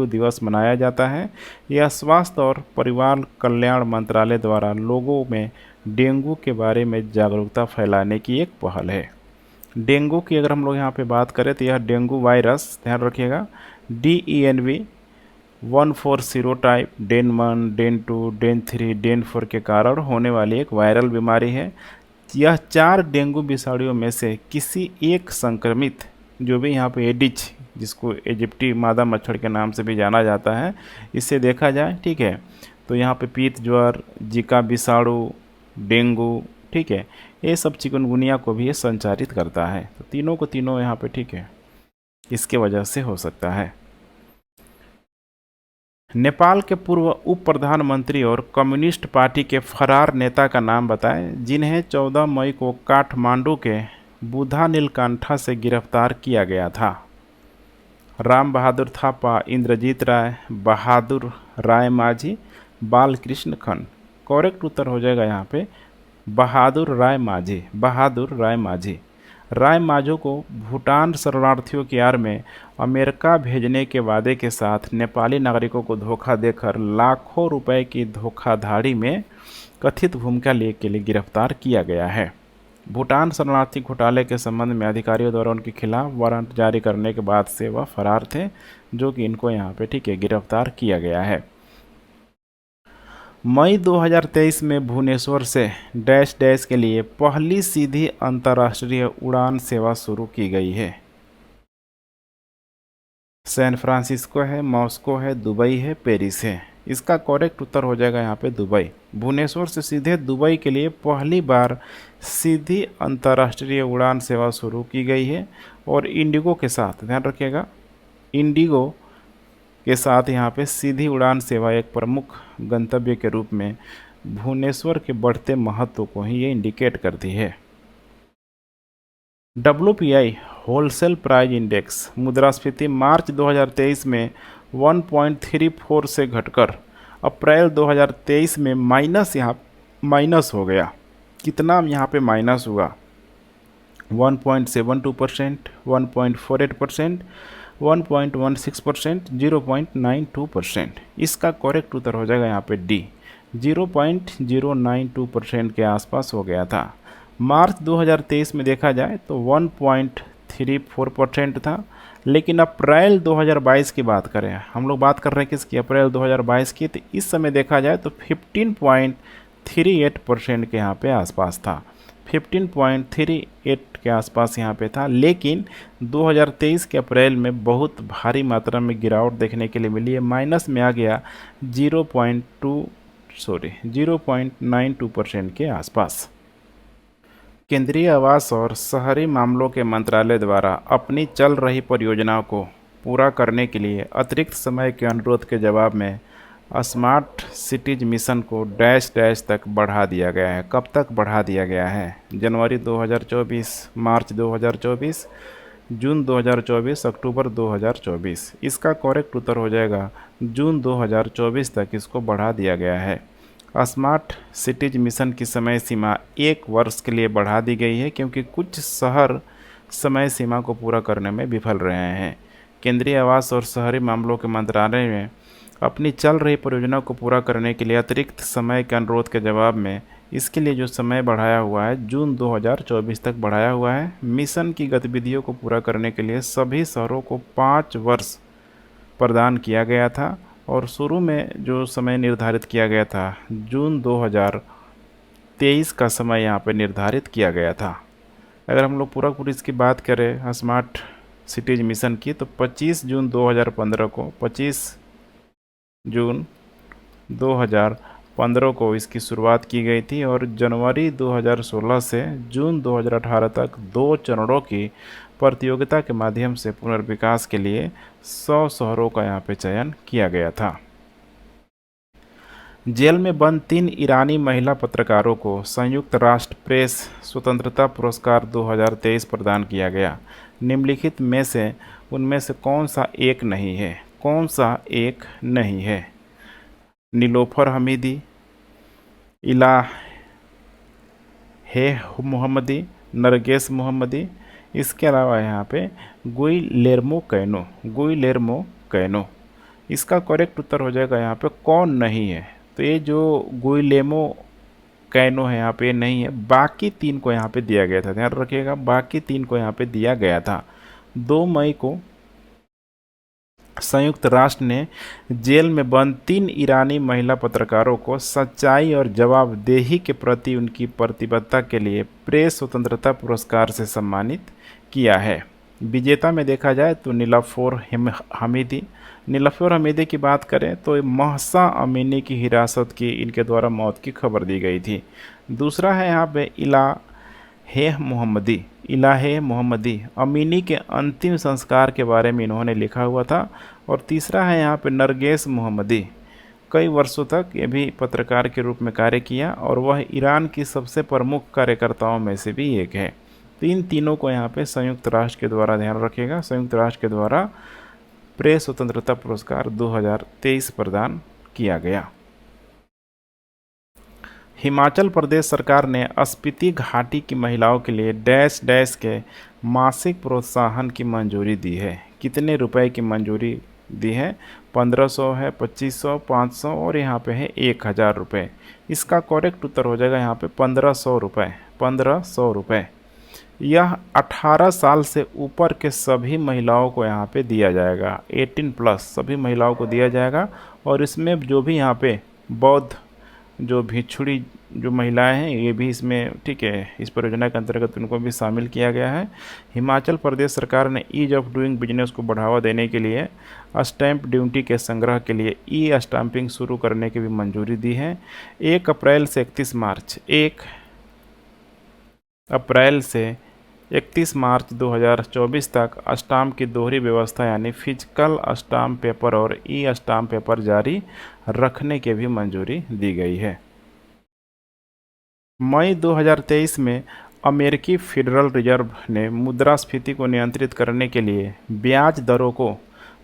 दिवस मनाया जाता है। यह स्वास्थ्य और परिवार कल्याण मंत्रालय द्वारा लोगों में डेंगू के बारे में जागरूकता फैलाने की एक पहल है। डेंगू की अगर हम लोग यहाँ पे बात करें तो यह डेंगू वायरस, ध्यान रखिएगा, DENV 140 serotype DEN 1, DEN 2, DEN 3, DEN 4 के कारण होने वाली एक वायरल बीमारी है। यह 4 डेंगू विषाणुओं में से किसी एक संक्रमित, जो भी यहाँ पे एडिज, जिसको इजिप्टी मादा मच्छर के नाम से भी जाना जाता है, इससे देखा जाए, ठीक है, तो यहाँ पे पीत ज्वर, जीका विषाणु, डेंगू, ठीक है, ये सब चिकनगुनिया को भी ये संचारित करता है। तो तीनों यहाँ पे, ठीक है, इसके वजह से हो सकता है। नेपाल के पूर्व उप प्रधानमंत्री और कम्युनिस्ट पार्टी के फरार नेता का नाम बताएं, जिन्हें 14 मई को काठमांडू के बुधा नीलकंठा से गिरफ्तार किया गया था। राम बहादुर थापा, इंद्रजीत राय, बहादुर राय माझी, बालकृष्ण खन। करेक्ट उत्तर हो जाएगा यहाँ पे बहादुर राय माझी। राय माझो को भूटान शरणार्थियों की आड़ में अमेरिका भेजने के वादे के साथ नेपाली नागरिकों को धोखा देकर लाखों रुपए की धोखाधड़ी में कथित भूमिका के लिए गिरफ्तार किया गया है। भूटान शरणार्थी घोटाले के संबंध में अधिकारियों द्वारा उनके खिलाफ वारंट जारी करने के बाद से वह फरार थे, जो कि इनको यहाँ पे, ठीक है, गिरफ्तार किया गया है। मई 2023 में भुवनेश्वर से डैश डैश के लिए पहली सीधी अंतर्राष्ट्रीय उड़ान सेवा शुरू की गई है। सैन फ्रांसिस्को है, मॉस्को है, दुबई है, पेरिस है। इसका करेक्ट उत्तर हो जाएगा यहाँ पे दुबई। भुवनेश्वर से सीधे दुबई के लिए पहली बार सीधी अंतर्राष्ट्रीय उड़ान सेवा शुरू की गई है और इंडिगो के साथ, ध्यान रखिएगा, इंडिगो के साथ यहाँ पे सीधी उड़ान सेवा एक प्रमुख गंतव्य के रूप में भुवनेश्वर के बढ़ते महत्व को ही ये इंडिकेट करती है। WPI होलसेल प्राइस इंडेक्स मुद्रास्फीति मार्च 2023 में 1.34 से घटकर अप्रैल 2023 में माइनस हो गया। कितना यहाँ पे माइनस हुआ? 1.72%, 1.48%, 1.16%, 0.92%। इसका करेक्ट उत्तर हो जाएगा यहाँ पे डी, 0.092% के आसपास हो गया था। मार्च 2023 में देखा जाए तो 1.34% था, लेकिन अप्रैल 2022 की बात करें, हम लोग बात कर रहे हैं किसकी, अप्रैल 2022 की, तो इस समय देखा जाए तो 15.38% के यहाँ पे आसपास था। 15.38 के आसपास यहाँ पे था, लेकिन 2023 के अप्रैल में बहुत भारी मात्रा में गिरावट देखने के लिए मिली है, माइनस में आ गया 0.92% के आसपास। केंद्रीय आवास और शहरी मामलों के मंत्रालय द्वारा अपनी चल रही परियोजनाओं को पूरा करने के लिए अतिरिक्त समय के अनुरोध के जवाब में स्मार्ट सिटीज मिशन को डैश डैश तक बढ़ा दिया गया है। कब तक बढ़ा दिया गया है? जनवरी 2024, मार्च 2024 जून 2024 अक्टूबर 2024। इसका करेक्ट उत्तर हो जाएगा जून 2024 तक इसको बढ़ा दिया गया है। स्मार्ट सिटीज मिशन की समय सीमा 1 वर्ष के लिए बढ़ा दी गई है क्योंकि कुछ शहर समय सीमा को पूरा करने में विफल रहे हैं। केंद्रीय आवास और शहरी मामलों के मंत्रालय में अपनी चल रही परियोजना को पूरा करने के लिए अतिरिक्त समय के अनुरोध के जवाब में इसके लिए जो समय बढ़ाया हुआ है जून 2024 तक बढ़ाया हुआ है। मिशन की गतिविधियों को पूरा करने के लिए सभी शहरों को 5 वर्ष प्रदान किया गया था और शुरू में जो समय निर्धारित किया गया था जून 2023 का समय यहाँ पे निर्धारित किया गया था। अगर हम लोग पूरी इसकी बात करें स्मार्ट सिटीज मिशन की तो 25 जून 2015 को 25 जून 2015 को इसकी शुरुआत की गई थी और जनवरी 2016 से जून 2018 तक 2 चरणों की प्रतियोगिता के माध्यम से पुनर्विकास के लिए 100 शहरों का यहाँ पे चयन किया गया था। जेल में बंद 3 ईरानी महिला पत्रकारों को संयुक्त राष्ट्र प्रेस स्वतंत्रता पुरस्कार 2023 प्रदान किया गया। निम्नलिखित में से उनमें से कौन सा एक नहीं है? कौन सा एक नहीं है? नीलोफर हमीदी, इलाहे मोहम्मदी, नरगेस मोहम्मदी, इसके अलावा यहाँ पे गुइलेर्मो कैनो। इसका करेक्ट उत्तर हो जाएगा यहाँ पे कौन नहीं है। तो ये जो गुइलेर्मो कैनो है यहाँ पे नहीं है, बाकी 3 को यहाँ पे दिया गया था। ध्यान रखिएगा, बाकी 3 को यहाँ पे दिया गया था। 2 मई को संयुक्त राष्ट्र ने जेल में बंद 3 ईरानी महिला पत्रकारों को सच्चाई और जवाबदेही के प्रति उनकी प्रतिबद्धता के लिए प्रेस स्वतंत्रता पुरस्कार से सम्मानित किया है। विजेता में देखा जाए तो नीलोफर हमीदी की बात करें तो महसा अमीनी की हिरासत की इनके द्वारा मौत की खबर दी गई थी। दूसरा है यहाँ पे इलाहे मोहम्मदी अमीनी के अंतिम संस्कार के बारे में इन्होंने लिखा हुआ था। और तीसरा है यहाँ पे नरगेस मोहम्मदी, कई वर्षों तक ये भी पत्रकार के रूप में कार्य किया और वह ईरान की सबसे प्रमुख कार्यकर्ताओं में से भी एक है। तीनों को यहाँ पे संयुक्त राष्ट्र के द्वारा, ध्यान रखिएगा, संयुक्त राष्ट्र के द्वारा प्रेस स्वतंत्रता पुरस्कार 2023 प्रदान किया गया। हिमाचल प्रदेश सरकार ने स्पीति घाटी की महिलाओं के लिए डैश डैश के मासिक प्रोत्साहन की मंजूरी दी है। कितने रुपए की मंजूरी दी है? 1500 है, 2500, 500 और यहाँ पे है 1000 रुपये। इसका करेक्ट उत्तर हो जाएगा यहाँ पे 1500 रुपये। 1500 रुपये यह 18 साल से ऊपर के सभी महिलाओं को यहाँ पे दिया जाएगा। 18+ सभी महिलाओं को दिया जाएगा। और इसमें जो भी यहाँ पे बौद्ध जो भिक्षुणी जो महिलाएं हैं ये भी इसमें, ठीक है, इस परियोजना के अंतर्गत उनको भी शामिल किया गया है। हिमाचल प्रदेश सरकार ने ईज ऑफ डूइंग बिजनेस को बढ़ावा देने के लिए स्टैंप ड्यूटी के संग्रह के लिए ई स्टाम्पिंग शुरू करने की भी मंजूरी दी है। 1 अप्रैल से 31 मार्च 2024 तक स्टाम्प की दोहरी व्यवस्था यानी फिजिकल स्टाम्प पेपर और ई स्टाम्प पेपर जारी रखने की भी मंजूरी दी गई है। मई 2023 में अमेरिकी फेडरल रिजर्व ने मुद्रास्फीति को नियंत्रित करने के लिए ब्याज दरों को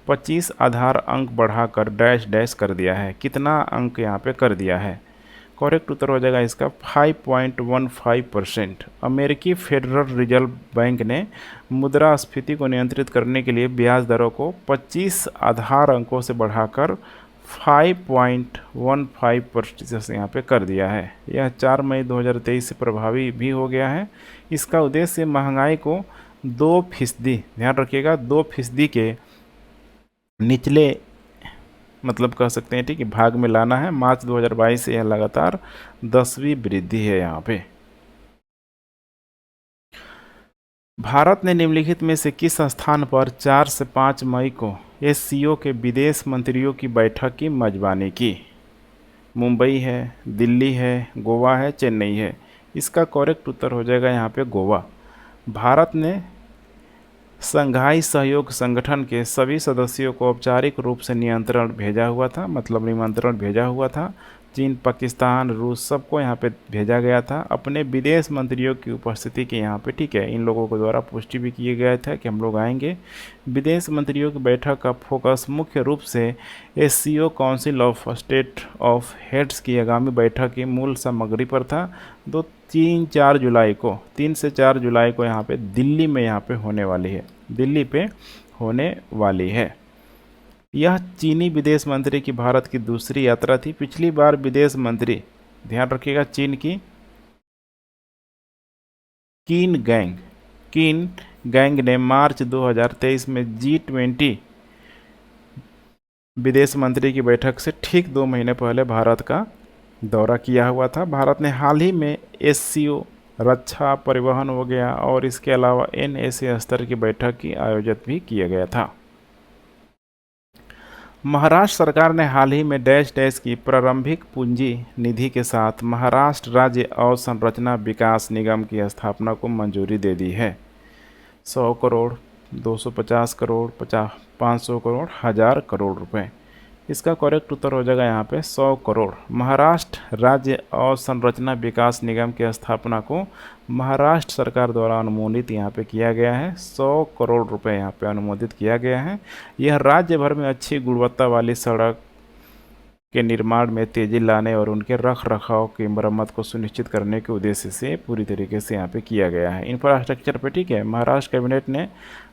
25 आधार अंक बढ़ाकर डैश डैश कर दिया है। कितना अंक यहाँ पे कर दिया है? करेक्ट उत्तर हो जाएगा इसका 5.15%। अमेरिकी फेडरल रिजर्व बैंक ने मुद्रास्फीति को नियंत्रित करने के लिए ब्याज दरों को 25 आधार अंकों से बढ़ाकर 5.15% से यहाँ पे कर दिया है। यह 4 मई 2023 से प्रभावी भी हो गया है। इसका उद्देश्य महंगाई को 2%, ध्यान रखिएगा, 2% के निचले मतलब कह सकते हैं, ठीक है, भाग में लाना है। मार्च 2022 से यह लगातार 10वीं वृद्धि है। यहाँ पे भारत ने निम्नलिखित में से किस स्थान पर 4 से 5 मई को एससीओ के विदेश मंत्रियों की बैठक की मेजबानी की? मुंबई है, दिल्ली है, गोवा है, चेन्नई है। इसका करेक्ट उत्तर हो जाएगा यहाँ पे गोवा। भारत ने संघाई सहयोग संगठन के सभी सदस्यों को औपचारिक रूप से निमंत्रण भेजा हुआ था। चीन, पाकिस्तान, रूस सबको यहाँ पे भेजा गया था अपने विदेश मंत्रियों की उपस्थिति के यहाँ पे, ठीक है। इन लोगों के द्वारा पुष्टि भी किए गया था कि हम लोग आएंगे। विदेश मंत्रियों की बैठक का फोकस मुख्य रूप से SCO council of state of heads की आगामी बैठक की मूल सामग्री पर था। 3 से 4 जुलाई को यहाँ पे दिल्ली में यहाँ पे होने वाली है, दिल्ली पे होने वाली है। यह चीनी विदेश मंत्री की भारत की दूसरी यात्रा थी। पिछली बार विदेश मंत्री, ध्यान रखिएगा, चीन की किन गैंग ने मार्च 2023 में G20 विदेश मंत्री की बैठक से ठीक 2 महीने पहले भारत का दौरा किया हुआ था। भारत ने हाल ही में एससीओ, रक्षा, परिवहन हो गया और इसके अलावा NSA स्तर की बैठक की आयोजित भी किया गया था। महाराष्ट्र सरकार ने हाल ही में डैश डैश की प्रारंभिक पूंजी निधि के साथ महाराष्ट्र राज्य अवसंरचना विकास निगम की स्थापना को मंजूरी दे दी है। 100 करोड़, 250 करोड़, 500 करोड़, 1000 करोड़ रुपए। इसका करेक्ट उत्तर हो जाएगा यहाँ पे 100 करोड़। महाराष्ट्र राज्य अवसंरचना विकास निगम की स्थापना को महाराष्ट्र सरकार द्वारा अनुमोदित यहाँ पे किया गया है। 100 करोड़ रुपए यहाँ पे अनुमोदित किया गया है। यह राज्य भर में अच्छी गुणवत्ता वाली सड़क के निर्माण में तेजी लाने और उनके रख रखाव की मरम्मत को सुनिश्चित करने के उद्देश्य से पूरी तरीके से यहाँ पे किया गया है। इंफ्रास्ट्रक्चर पे, ठीक है, महाराष्ट्र कैबिनेट ने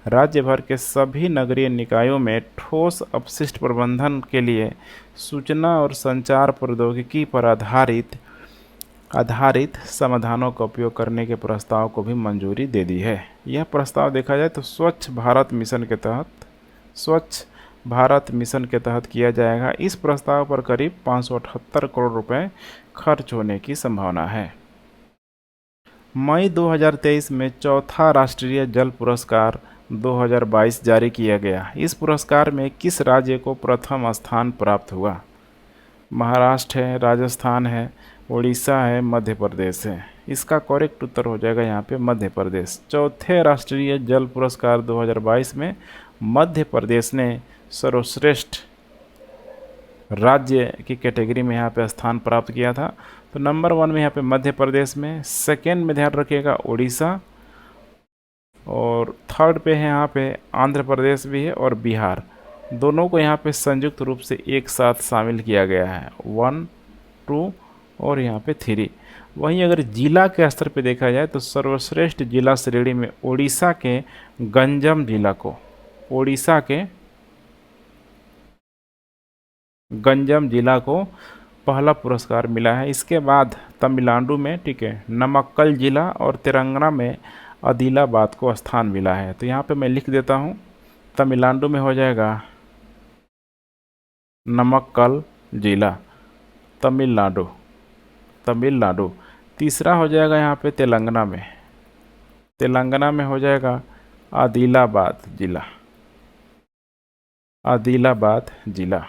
राज्य भर के सभी नगरीय निकायों में ठोस अपशिष्ट प्रबंधन के लिए सूचना और संचार प्रौद्योगिकी पर आधारित समाधानों का उपयोग करने के प्रस्ताव को भी मंजूरी दे दी है। यह प्रस्ताव देखा जाए तो स्वच्छ भारत मिशन के तहत किया जाएगा। इस प्रस्ताव पर करीब 578 करोड़ रुपए खर्च होने की संभावना है। मई 2023 में चौथा राष्ट्रीय जल पुरस्कार 2022 जारी किया गया। इस पुरस्कार में किस राज्य को प्रथम स्थान प्राप्त हुआ? महाराष्ट्र है, राजस्थान है, उड़ीसा है, मध्य प्रदेश है। इसका करेक्ट उत्तर हो जाएगा यहाँ पे मध्य प्रदेश। चौथे राष्ट्रीय जल पुरस्कार 2022 में मध्य प्रदेश ने सर्वश्रेष्ठ राज्य की कैटेगरी में यहाँ पे स्थान प्राप्त किया था। तो नंबर 1 में यहाँ पे मध्य प्रदेश में, सेकेंड में ध्यान रखिएगा उड़ीसा, और थर्ड पे है यहाँ पे आंध्र प्रदेश भी है और बिहार। दोनों को यहाँ पे संयुक्त रूप से एक साथ शामिल किया गया है, 1, 2 और यहाँ पे 3। वहीं अगर जिला के स्तर पे देखा जाए तो सर्वश्रेष्ठ जिला श्रेणी में उड़ीसा के गंजम जिला को पहला पुरस्कार मिला है। इसके बाद तमिलनाडु में, ठीक है, नमक्कल जिला और तेलंगाना में आदिलाबाद को स्थान मिला है। तो यहाँ पे मैं लिख देता हूँ, तमिलनाडु में हो जाएगा नमक्कल जिला, तमिलनाडु। तीसरा हो जाएगा यहाँ पे तेलंगाना में हो जाएगा आदिलाबाद जिला।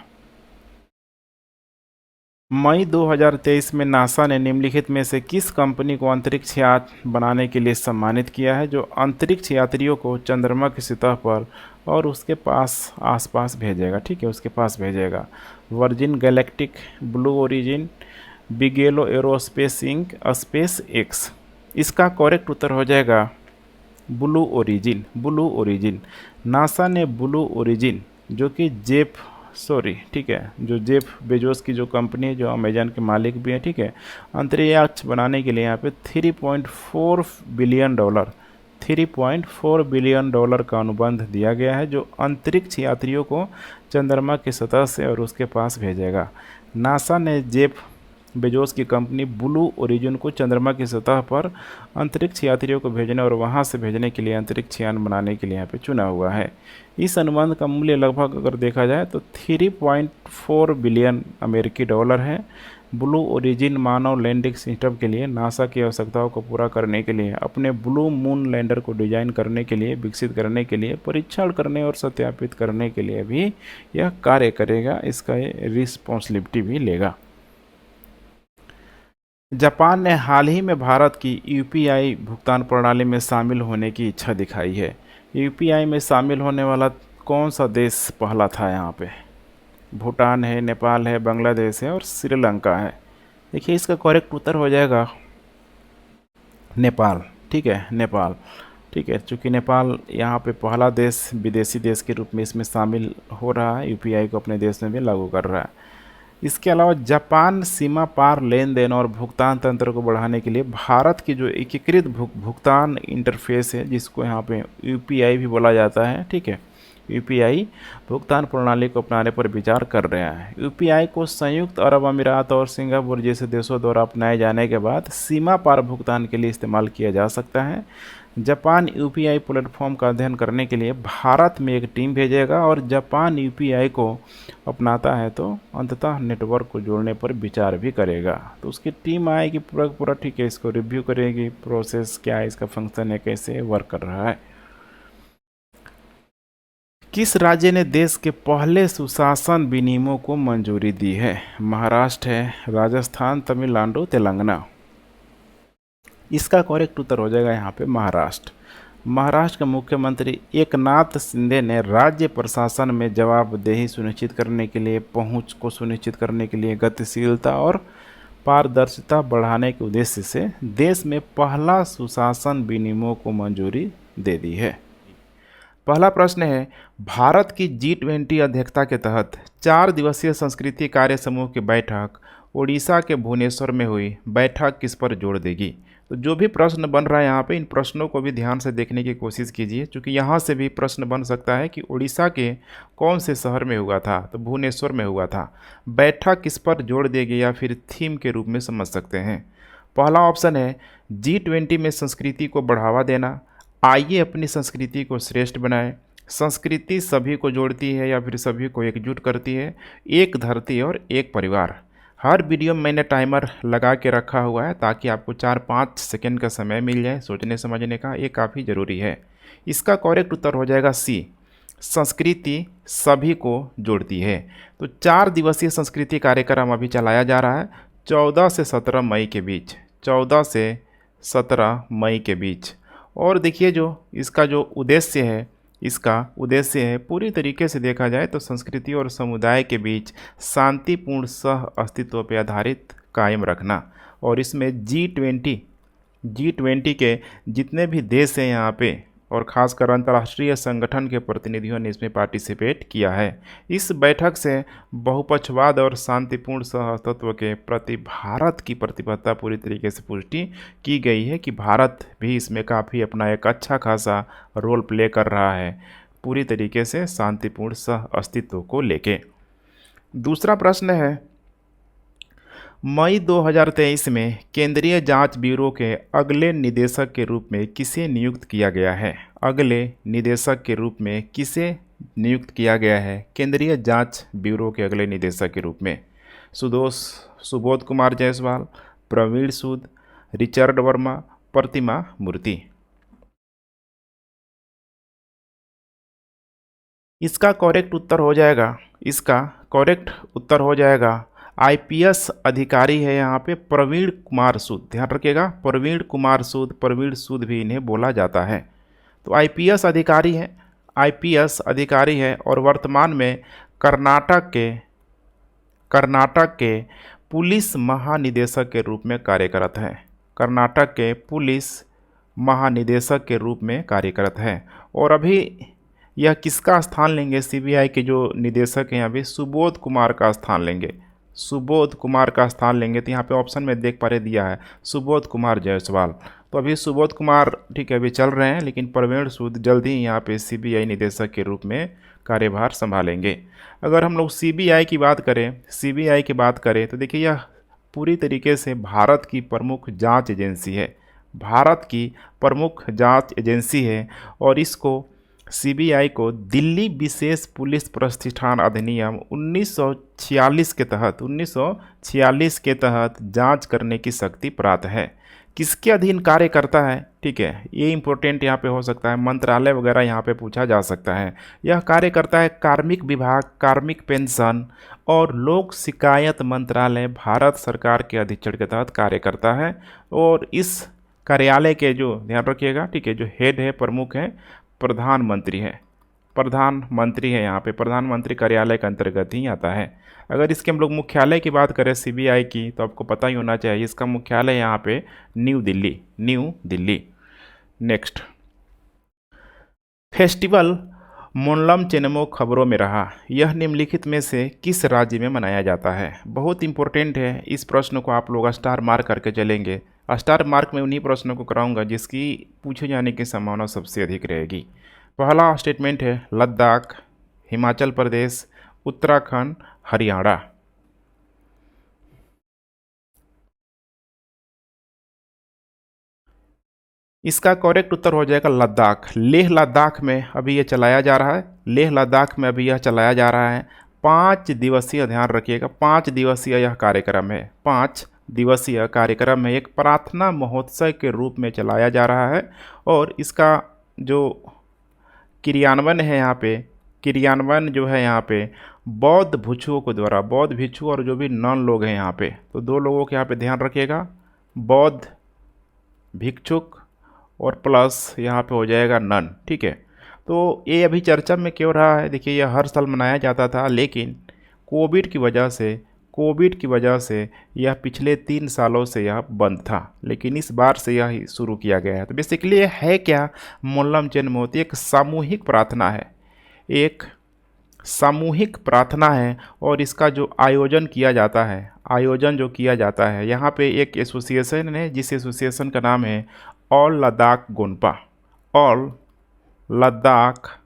मई 2023 में नासा ने निम्नलिखित में से किस कंपनी को अंतरिक्ष यान बनाने के लिए सम्मानित किया है, जो अंतरिक्ष यात्रियों को चंद्रमा की सतह पर और उसके आसपास भेजेगा, ठीक है, उसके पास भेजेगा? Virgin Galactic, Blue Origin, Bigelow Aerospace Inc, SpaceX. इसका करेक्ट उत्तर हो जाएगा ब्लू ओरिजिन। नासा ने ब्लू ओरिजिन, जो कि जेफ बेजोस की जो कंपनी है, जो अमेजन के मालिक भी है, ठीक है, अंतरिक्ष बनाने के लिए यहाँ पे $3.4 बिलियन का अनुबंध दिया गया है, जो अंतरिक्ष यात्रियों को चंद्रमा की सतह से और उसके पास भेजेगा। नासा ने जेफ बेजोस की कंपनी ब्लू ओरिजिन को चंद्रमा की सतह पर अंतरिक्ष यात्रियों को भेजने और वहां से भेजने के लिए अंतरिक्ष यान बनाने के लिए यहाँ पे चुना हुआ है। इस अनुबंध का मूल्य लगभग अगर देखा जाए तो $3.4 बिलियन है। ब्लू ओरिजिन मानव लैंडिंग सिस्टम के लिए नासा की आवश्यकताओं को पूरा करने के लिए, अपने ब्लू मून लैंडर को डिजाइन करने के लिए, विकसित करने के लिए, परीक्षण करने और सत्यापित करने के लिए भी यह कार्य करेगा। इसका रिस्पॉन्सिबिलिटी भी लेगा। जापान ने हाल ही में भारत की यूपीआई भुगतान प्रणाली में शामिल होने की इच्छा दिखाई है। यूपीआई में शामिल होने वाला कौन सा देश पहला था यहाँ पे? भूटान है, नेपाल है, बांग्लादेश है और श्रीलंका है। देखिए इसका करेक्ट उत्तर हो जाएगा नेपाल। ठीक है, नेपाल। ठीक है, चूँकि नेपाल यहाँ पे पहला देश विदेशी देश के रूप में इसमें शामिल हो रहा है, यूपीआई को अपने देश में भी लागू कर रहा है। इसके अलावा जापान सीमा पार लेन देन और भुगतान तंत्र को बढ़ाने के लिए भारत की जो एकीकृत भुगतान इंटरफेस है, जिसको यहाँ पे यूपीआई भी बोला जाता है, ठीक है, यूपीआई भुगतान प्रणाली को अपनाने पर विचार कर रहा है। यूपीआई को संयुक्त अरब अमीरात और सिंगापुर जैसे देशों द्वारा अपनाए जाने के बाद सीमा पार भुगतान के लिए इस्तेमाल किया जा सकता है। जापान यूपीआई प्लेटफॉर्म का अध्ययन करने के लिए भारत में एक टीम भेजेगा और जापान यूपीआई को अपनाता है तो अंततः नेटवर्क को जोड़ने पर विचार भी करेगा। तो उसकी टीम आएगी पूरा पूरा, ठीक है, इसको रिव्यू करेगी, प्रोसेस क्या है, इसका फंक्शन है, कैसे वर्क कर रहा है। किस राज्य ने देश के पहले सुशासन विनियमों को मंजूरी दी है? महाराष्ट्र है, राजस्थान, तमिलनाडु, तेलंगाना। इसका करेक्ट उत्तर हो जाएगा यहाँ पे महाराष्ट्र। महाराष्ट्र के मुख्यमंत्री एकनाथ शिंदे ने राज्य प्रशासन में जवाबदेही सुनिश्चित करने के लिए, पहुंच को सुनिश्चित करने के लिए, गतिशीलता और पारदर्शिता बढ़ाने के उद्देश्य से देश में पहला सुशासन विनियमों को मंजूरी दे दी है। पहला प्रश्न है, भारत की G20 अध्यक्षता के तहत 4 दिवसीय संस्कृति कार्य समूह की बैठक ओडिशा के भुवनेश्वर में हुई। बैठक किस पर जोर देगी? तो जो भी प्रश्न बन रहा है यहाँ पे, इन प्रश्नों को भी ध्यान से देखने की कोशिश कीजिए, क्योंकि यहाँ से भी प्रश्न बन सकता है कि उड़ीसा के कौन से शहर में हुआ था, तो भुवनेश्वर में हुआ था। बैठक किस पर जोड़ देगी या फिर थीम के रूप में समझ सकते हैं। पहला ऑप्शन है G20 में संस्कृति को बढ़ावा देना। आइए अपनी संस्कृति को श्रेष्ठ बनाएं। संस्कृति सभी को जोड़ती है या फिर सभी को एकजुट करती है। एक धरती और एक परिवार। हर वीडियो में मैंने टाइमर लगा के रखा हुआ है ताकि आपको 4-5 सेकंड का समय मिल जाए सोचने समझने का, ये काफ़ी ज़रूरी है। इसका करेक्ट उत्तर हो जाएगा सी, संस्कृति सभी को जोड़ती है। तो 4 दिवसीय संस्कृति कार्यक्रम अभी चलाया जा रहा है 14 से 17 मई के बीच, 14 से 17 मई के बीच। और देखिए जो इसका जो उद्देश्य है, इसका उद्देश्य है पूरी तरीके से देखा जाए तो संस्कृति और समुदाय के बीच शांतिपूर्ण सह अस्तित्व पर आधारित कायम रखना। और इसमें G20 के जितने भी देश हैं यहाँ पे, और ख़ासकर अंतर्राष्ट्रीय संगठन के प्रतिनिधियों ने इसमें पार्टिसिपेट किया है। इस बैठक से बहुपक्षवाद और शांतिपूर्ण सह अस्तित्व के प्रति भारत की प्रतिबद्धता पूरी तरीके से पुष्टि की गई है कि भारत भी इसमें काफ़ी अपना एक अच्छा खासा रोल प्ले कर रहा है पूरी तरीके से शांतिपूर्ण सह अस्तित्व को लेके। दूसरा प्रश्न है, मई 2023 में केंद्रीय जांच ब्यूरो के अगले निदेशक के रूप में किसे नियुक्त किया गया है? अगले निदेशक के रूप में किसे नियुक्त किया गया है केंद्रीय जांच ब्यूरो के अगले निदेशक के रूप में? सुबोध कुमार जायसवाल, प्रवीण सूद, रिचर्ड वर्मा, प्रतिमा मूर्ति। इसका करेक्ट उत्तर हो जाएगा आईपीएस अधिकारी है यहाँ पे प्रवीण कुमार सूद। ध्यान रखिएगा, प्रवीण कुमार सूद, प्रवीण सूद भी इन्हें बोला जाता है। तो आईपीएस अधिकारी है और वर्तमान में कर्नाटक के पुलिस महानिदेशक के रूप में कार्यरत है। कर्नाटक के पुलिस महानिदेशक के रूप में कार्यरत है। और अभी यह किसका स्थान लेंगे? सीबीआई के जो निदेशक हैं अभी सुबोध कुमार का स्थान लेंगे। तो यहाँ पे ऑप्शन में देख पा रहे दिया है सुबोध कुमार जायसवाल। तो अभी सुबोध कुमार ठीक है अभी चल रहे हैं, लेकिन प्रवीण सूद जल्द ही यहाँ पे सीबीआई निदेशक के रूप में कार्यभार संभालेंगे। अगर हम लोग सीबीआई की बात करें तो देखिए यह पूरी तरीके से भारत की प्रमुख जाँच एजेंसी है और इसको सीबीआई को दिल्ली विशेष पुलिस प्रतिष्ठान अधिनियम 1946 के तहत जांच करने की शक्ति प्राप्त है। किसके अधीन कार्य करता है? ठीक है, ये इंपॉर्टेंट यहाँ पे हो सकता है, मंत्रालय वगैरह यहाँ पे पूछा जा सकता है। यह कार्य करता है कार्मिक विभाग, कार्मिक पेंशन और लोक शिकायत मंत्रालय भारत सरकार के अधीक्षण के तहत कार्य करता है। और इस कार्यालय के जो ध्यान रखिएगा, ठीक है, जो हेड है, प्रमुख है, प्रधानमंत्री है। प्रधानमंत्री है, यहाँ पे प्रधानमंत्री कार्यालय के अंतर्गत ही आता है। अगर इसके हम लोग मुख्यालय की बात करें सीबीआई की, तो आपको पता ही होना चाहिए इसका मुख्यालय यहाँ पे New Delhi, New Delhi. Next, festival Monlam Chenmo खबरों में रहा, यह निम्नलिखित में से किस राज्य में मनाया जाता है? बहुत इंपॉर्टेंट है, इस प्रश्न को आप लोग स्टार मार्क करके चलेंगे। स्टार मार्क में उन्हीं प्रश्नों को कराऊंगा जिसकी पूछे जाने की संभावना सबसे अधिक रहेगी। पहला स्टेटमेंट है लद्दाख, हिमाचल प्रदेश, उत्तराखंड, हरियाणा। इसका करेक्ट उत्तर हो जाएगा लद्दाख। लेह लद्दाख में अभी यह चलाया जा रहा है, लेह लद्दाख में अभी यह चलाया जा रहा है। 5 दिवसीय, ध्यान रखिएगा, 5 दिवसीय यह कार्यक्रम है। 5 दिवसीय कार्यक्रम में एक प्रार्थना महोत्सव के रूप में चलाया जा रहा है। और इसका जो क्रियान्वयन है यहाँ पे, क्रियान्वयन जो है यहाँ पे बौद्ध भिक्षुओं के द्वारा, बौद्ध भिक्षु और जो भी नॉन लोग हैं यहाँ पे, तो 2 लोगों के यहाँ पे ध्यान रखिएगा, बौद्ध भिक्षुक और प्लस यहाँ पे हो जाएगा नन। ठीक है, तो ये अभी चर्चा में क्यों रहा है? देखिए, यह हर साल मनाया जाता था, लेकिन कोविड की वजह से यह पिछले 3 सालों से यह बंद था, लेकिन इस बार से यह शुरू किया गया है। तो बेसिकली ये है क्या? मोनलम चेनमोती एक सामूहिक प्रार्थना है, एक सामूहिक प्रार्थना है। और इसका जो आयोजन किया जाता है, आयोजन जो किया जाता है, यहाँ पे एक एसोसिएशन है जिस एसोसिएशन का नाम है ऑल लद्दाख गोनपा, ऑल लद्दाख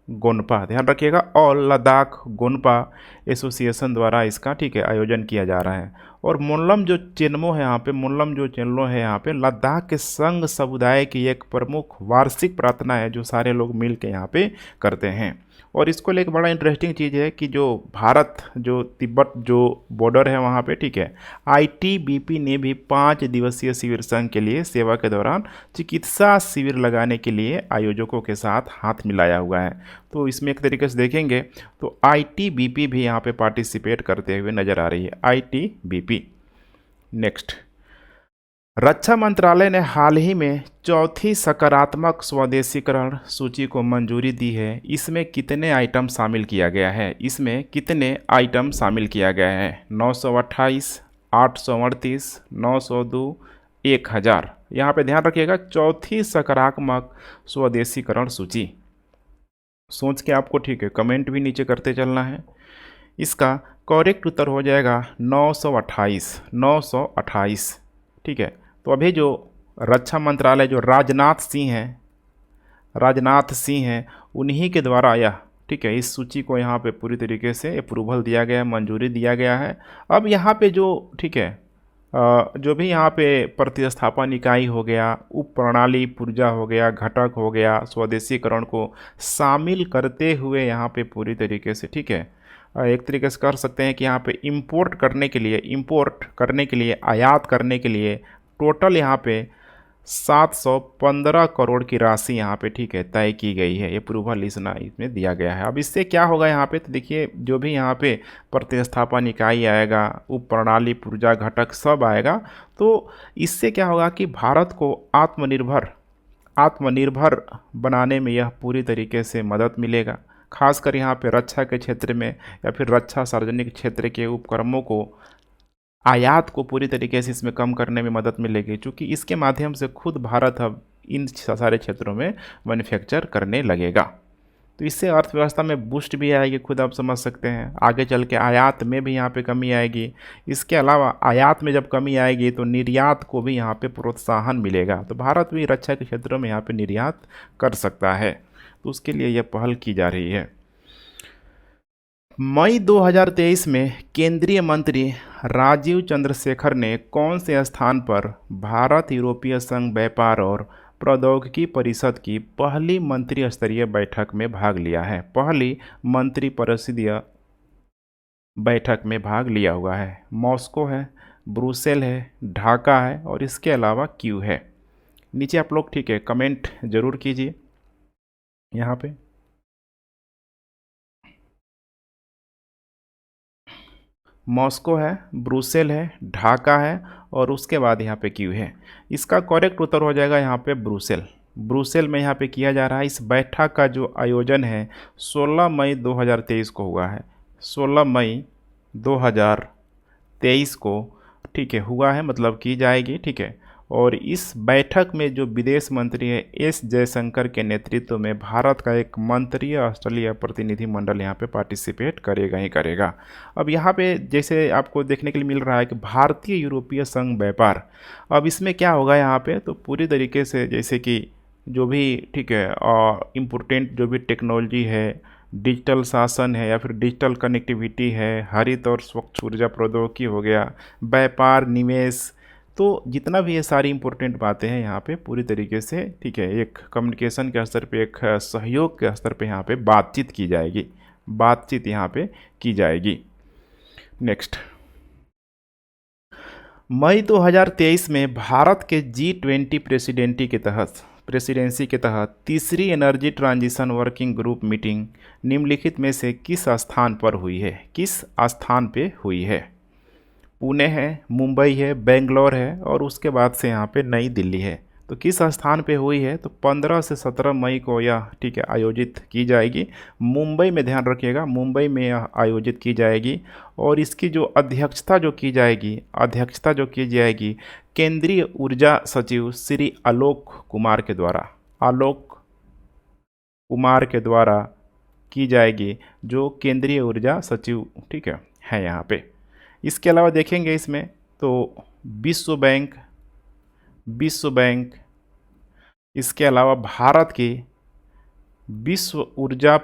गोनपा, ध्यान रखिएगा, ऑल लद्दाख गोनपा एसोसिएशन द्वारा इसका, ठीक है, आयोजन किया जा रहा है। और मोनलम जो चेनमो है यहाँ पे, मोनलम जो चेनलो है यहाँ पे लद्दाख के संघ समुदाय की एक प्रमुख वार्षिक प्रार्थना है जो सारे लोग मिल के यहाँ पे करते हैं। और इसको लेकर बड़ा इंटरेस्टिंग चीज़ है कि जो भारत, जो तिब्बत जो बॉर्डर है वहाँ पे, ठीक है, आईटीबीपी ने भी 5 दिवसीय शिविर संघ के लिए सेवा के दौरान चिकित्सा शिविर लगाने के लिए आयोजकों के साथ हाथ मिलाया हुआ है। तो इसमें एक तरीके से देखेंगे तो आईटीबीपी भी यहाँ पे पार्टिसिपेट करते हुए नज़र आ रही है, आईटीबीपी। नेक्स्ट, रक्षा मंत्रालय ने हाल ही में चौथी सकारात्मक स्वदेशीकरण सूची को मंजूरी दी है। इसमें कितने आइटम शामिल किया गया है? इसमें कितने आइटम शामिल किया गया है? 928, 838, 902, 1000। यहाँ पे ध्यान रखिएगा, चौथी सकारात्मक स्वदेशीकरण सूची। सोच के आपको, ठीक है, कमेंट भी नीचे करते चलना है। इसका करेक्ट उत्तर हो जाएगा 928, 928। ठीक है, तो अभी जो रक्षा मंत्रालय जो राजनाथ सिंह हैं उन्हीं के द्वारा यह, ठीक है, इस सूची को यहाँ पे पूरी तरीके से अप्रूवल दिया गया है, मंजूरी दिया गया है। अब यहाँ पे जो, ठीक है, जो भी यहाँ पे प्रतिस्थापन इकाई हो गया, उप प्रणाली पुर्जा हो गया, घटक हो गया, स्वदेशीकरण को शामिल करते हुए यहाँ पे पूरी तरीके से, ठीक है, एक तरीके से कर सकते हैं कि यहाँ पे इंपोर्ट करने के लिए, आयात करने के लिए टोटल यहाँ पे 715 करोड़ की राशि यहाँ पे, ठीक है, तय की गई है। अप्रूवल इसमें दिया गया है। अब इससे क्या होगा यहाँ पे, तो देखिए, जो भी यहाँ पे प्रतिस्थापन इकाई आएगा, उप प्रणाली पुर्जा घटक सब आएगा, तो इससे क्या होगा कि भारत को आत्मनिर्भर बनाने में यह पूरी तरीके से मदद मिलेगा। खासकर यहाँ पे रक्षा के क्षेत्र में या फिर रक्षा सार्वजनिक क्षेत्र के उपक्रमों को, आयात को पूरी तरीके से इसमें कम करने में मदद मिलेगी, क्योंकि इसके माध्यम से खुद भारत अब इन सारे क्षेत्रों में मैन्युफैक्चर करने लगेगा। तो इससे अर्थव्यवस्था में बूस्ट भी आएगी, खुद आप समझ सकते हैं। आगे चल के आयात में भी यहाँ पे कमी आएगी। इसके अलावा आयात में जब कमी आएगी तो निर्यात को भी यहाँ पे प्रोत्साहन मिलेगा, तो भारत भी रक्षा के क्षेत्रों में यहाँ पे निर्यात कर सकता है। तो उसके लिए यह पहल की जा रही है। मई 2023 में केंद्रीय मंत्री राजीव चंद्रशेखर ने कौन से स्थान पर भारत यूरोपीय संघ व्यापार और प्रौद्योगिकी परिषद की पहली मंत्री स्तरीय बैठक में भाग लिया है? पहली मंत्री परिषदीय बैठक में भाग लिया हुआ है। मॉस्को है, ब्रुसेल है, ढाका है और इसके अलावा क्यू है। नीचे आप लोग, ठीक है, कमेंट जरूर कीजिए। यहाँ पे मॉस्को है, ब्रुसेल है, ढाका है और उसके बाद यहाँ पे क्यू है। इसका करेक्ट उत्तर हो जाएगा यहाँ पे ब्रुसेल। ब्रुसेल में यहाँ पे किया जा रहा है। इस बैठक का जो आयोजन है 16 मई 2023 को हुआ है, 16 मई 2023 को, ठीक है, हुआ है, मतलब की जाएगी, ठीक है। और इस बैठक में जो विदेश मंत्री है एस जयशंकर के नेतृत्व में भारत का एक मंत्रीय ऑस्ट्रेलिया प्रतिनिधिमंडल यहाँ पे पार्टिसिपेट करेगा ही करेगा। अब यहाँ पे जैसे आपको देखने के लिए मिल रहा है कि भारतीय यूरोपीय संघ व्यापार, अब इसमें क्या होगा यहाँ पे, तो पूरी तरीके से जैसे कि जो भी, ठीक है, इम्पोर्टेंट जो भी टेक्नोलॉजी है, डिजिटल शासन है या फिर डिजिटल कनेक्टिविटी है, हरित और स्वच्छ ऊर्जा प्रौद्योगिकी हो गया, व्यापार, निवेश, तो जितना भी ये सारी इंपॉर्टेंट बातें हैं यहाँ पे पूरी तरीके से, ठीक है, एक कम्युनिकेशन के स्तर पे, एक सहयोग के स्तर पे यहाँ पे बातचीत की जाएगी, बातचीत यहाँ पे की जाएगी। नेक्स्ट, मई 2023 में भारत के G20 प्रेसिडेंसी के तहत तीसरी energy transition working group meeting निम्नलिखित में से किस स्थान पर हुई है? किस स्थान पे हुई है? पुणे है, मुंबई है, बेंगलोर है और उसके बाद से यहाँ पे नई दिल्ली है। तो किस स्थान पे हुई है? तो 15 से 17 मई को यह, ठीक है, आयोजित की जाएगी। मुंबई में, ध्यान रखिएगा, मुंबई में यह आयोजित की जाएगी। और इसकी जो अध्यक्षता जो की जाएगी केंद्रीय ऊर्जा सचिव श्री आलोक कुमार के द्वारा की जाएगी, जो केंद्रीय ऊर्जा सचिव, ठीक है यहाँ पे। इसके अलावा देखेंगे इसमें तो विश्व बैंक, इसके अलावा भारत की विश्व ऊर्जा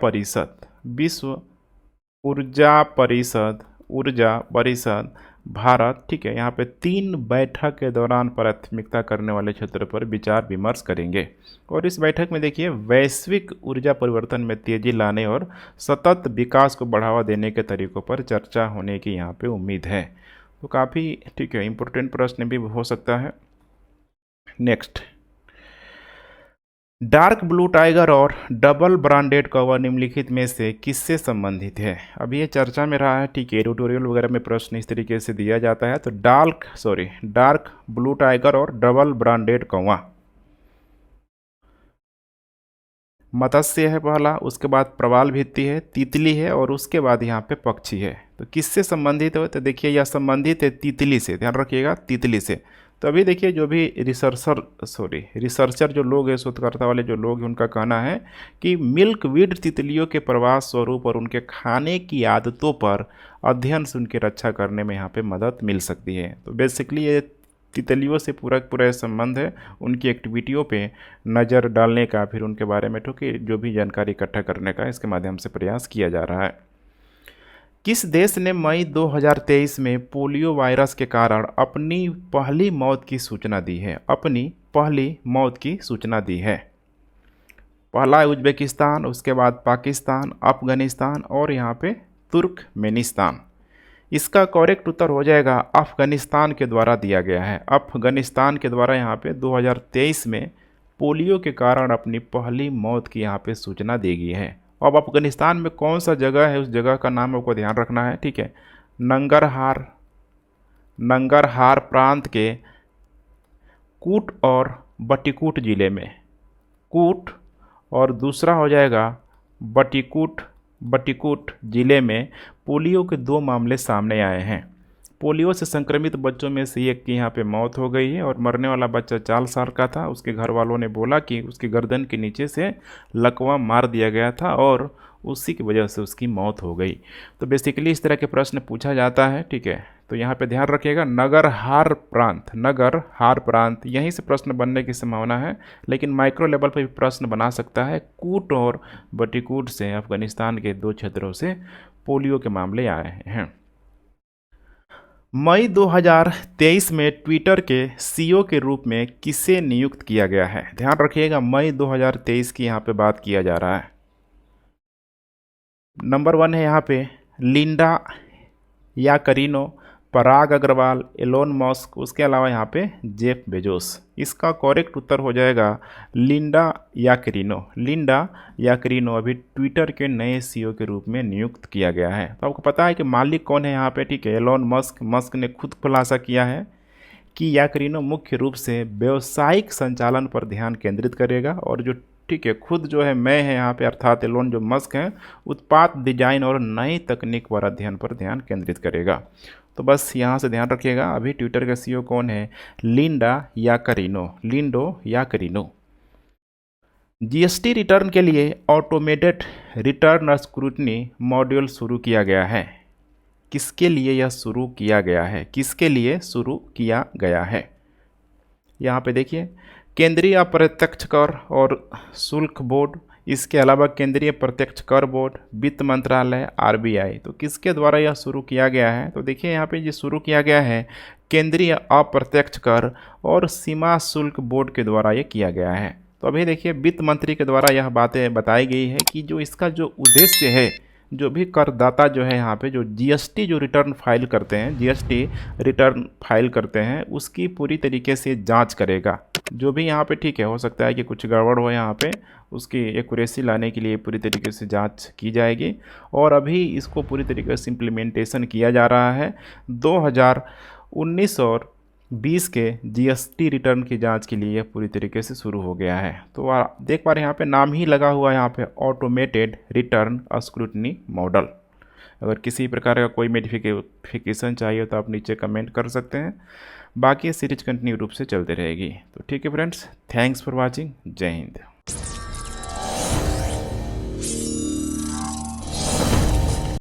परिषद भारत, ठीक है, यहाँ पे 3 बैठक के दौरान प्राथमिकता करने वाले क्षेत्र पर विचार विमर्श करेंगे। और इस बैठक में देखिए वैश्विक ऊर्जा परिवर्तन में तेजी लाने और सतत विकास को बढ़ावा देने के तरीकों पर चर्चा होने की यहाँ पे उम्मीद है। तो काफ़ी, ठीक है, इम्पोर्टेंट प्रश्न भी हो सकता है। नेक्स्ट, डार्क ब्लू टाइगर और डबल ब्रांडेड कौवा निम्नलिखित में से किससे संबंधित है? अभी ये चर्चा में रहा है, ठीक है, एडिटोरियल वगैरह में प्रश्न इस तरीके से दिया जाता है। तो डार्क ब्लू टाइगर और डबल ब्रांडेड कौवा, मत्स्य है पहला, उसके बाद प्रवाल भित्ति है, तितली है और उसके बाद यहाँ पे पक्षी है। तो किससे संबंधित है? तो देखिए यह संबंधित है तितली से, ध्यान रखिएगा, तितली से। तो अभी देखिए जो भी रिसर्चर जो लोग हैं, शोधकर्ता वाले जो लोग हैं, उनका कहना है कि मिल्कवीड तितलियों के प्रवास स्वरूप और उनके खाने की आदतों पर अध्ययन से उनकी रक्षा करने में यहाँ पे मदद मिल सकती है। तो बेसिकली ये तितलियों से पूरा संबंध है, उनकी एक्टिविटियों पे नज़र डालने का, फिर उनके बारे में जो भी जानकारी इकट्ठा करने का इसके माध्यम से प्रयास किया जा रहा है। किस देश ने मई 2023 में पोलियो वायरस के कारण अपनी पहली मौत की सूचना दी है? पहला उज्बेकिस्तान, उसके बाद पाकिस्तान, अफगानिस्तान और यहाँ पे तुर्कमेनिस्तान। इसका करेक्ट उत्तर हो जाएगा अफगानिस्तान के द्वारा दिया गया है। अफगानिस्तान के द्वारा यहाँ पे 2023 में पोलियो के कारण अपनी पहली मौत की यहाँ पे सूचना दी गई है। अब अफगानिस्तान में कौन सा जगह है, उस जगह का नाम आपको ध्यान रखना है, ठीक है। नंगरहार प्रांत के कूट और बटिकूट जिले में, कूट और दूसरा हो जाएगा बटिकूट जिले में पोलियो के 2 मामले सामने आए हैं। पोलियो से संक्रमित बच्चों में से एक की यहाँ पे मौत हो गई है और मरने वाला बच्चा 4 साल का था। उसके घर वालों ने बोला कि उसकी गर्दन के नीचे से लकवा मार दिया गया था और उसी की वजह से उसकी मौत हो गई। तो बेसिकली इस तरह के प्रश्न पूछा जाता है, ठीक है। तो यहाँ पे ध्यान रखिएगा नगरहार प्रांत, यहीं से प्रश्न बनने की संभावना है, लेकिन माइक्रो लेवल पर भी प्रश्न बना सकता है। कूट और बटिकूट से, अफगानिस्तान के 2 क्षेत्रों से पोलियो के मामले आए हैं। मई 2023 में ट्विटर के सीईओ के रूप में किसे नियुक्त किया गया है? ध्यान रखिएगा मई 2023 की यहाँ पे बात किया जा रहा है। नंबर 1 है यहाँ पे लिंडा याकरिनो, पराग अग्रवाल, एलोन मस्क, उसके अलावा यहाँ पे जेफ बेजोस। इसका करेक्ट उत्तर हो जाएगा लिंडा याकरिनो अभी ट्विटर के नए सीईओ के रूप में नियुक्त किया गया है। तो आपको पता है कि मालिक कौन है यहाँ पे, ठीक है, एलोन मस्क ने खुद खुलासा किया है कि याकरिनो मुख्य रूप से व्यावसायिक संचालन पर ध्यान केंद्रित करेगा और जो ठीक है खुद जो है मैं है यहाँ पे अर्थात एलोन जो मस्क है उत्पाद डिजाइन और नई तकनीक पर अध्ययन पर ध्यान केंद्रित करेगा। तो बस यहाँ से ध्यान रखिएगा, अभी ट्विटर का सीईओ कौन है? लिंडो याकरिनो। जीएसटी रिटर्न के लिए ऑटोमेटेड रिटर्न स्क्रूटनी मॉड्यूल शुरू किया गया है। किसके लिए यह शुरू किया गया है? किसके लिए शुरू किया गया है? यहाँ पे देखिए, केंद्रीय अप्रत्यक्ष कर और शुल्क बोर्ड, इसके अलावा केंद्रीय प्रत्यक्ष कर बोर्ड, वित्त मंत्रालय, आरबीआई। तो किसके द्वारा यह शुरू किया गया है? तो देखिए यहाँ पे ये शुरू किया गया है केंद्रीय अप्रत्यक्ष कर और सीमा शुल्क बोर्ड के द्वारा ये किया गया है। तो अभी देखिए वित्त मंत्री के द्वारा यह बातें बताई गई है कि जो इसका जो उद्देश्य है, जो भी करदाता जो है यहाँ पे जो जीएसटी जो रिटर्न फाइल करते हैं, जीएसटी रिटर्न फाइल करते हैं, उसकी पूरी तरीके से जांच करेगा। जो भी यहाँ पे ठीक है, हो सकता है कि कुछ गड़बड़ हो यहाँ पे, उसकी एक्यूरेसी लाने के लिए पूरी तरीके से जांच की जाएगी और अभी इसको पूरी तरीके से इम्प्लीमेंटेशन किया जा रहा है। 2019 और 20 के जीएसटी रिटर्न की जांच के लिए यह पूरी तरीके से शुरू हो गया है। तो देख पा रहे हैं यहाँ पे नाम ही लगा हुआ है यहाँ पे ऑटोमेटेड रिटर्न स्क्रूटनी मॉडल। अगर किसी प्रकार का कोई मॉडिफिकेशन चाहिए तो आप नीचे कमेंट कर सकते हैं, बाकी सीरीज कंटिन्यू रूप से चलती रहेगी। तो ठीक है फ्रेंड्स, थैंक्स फॉर वॉचिंग, जय हिंद।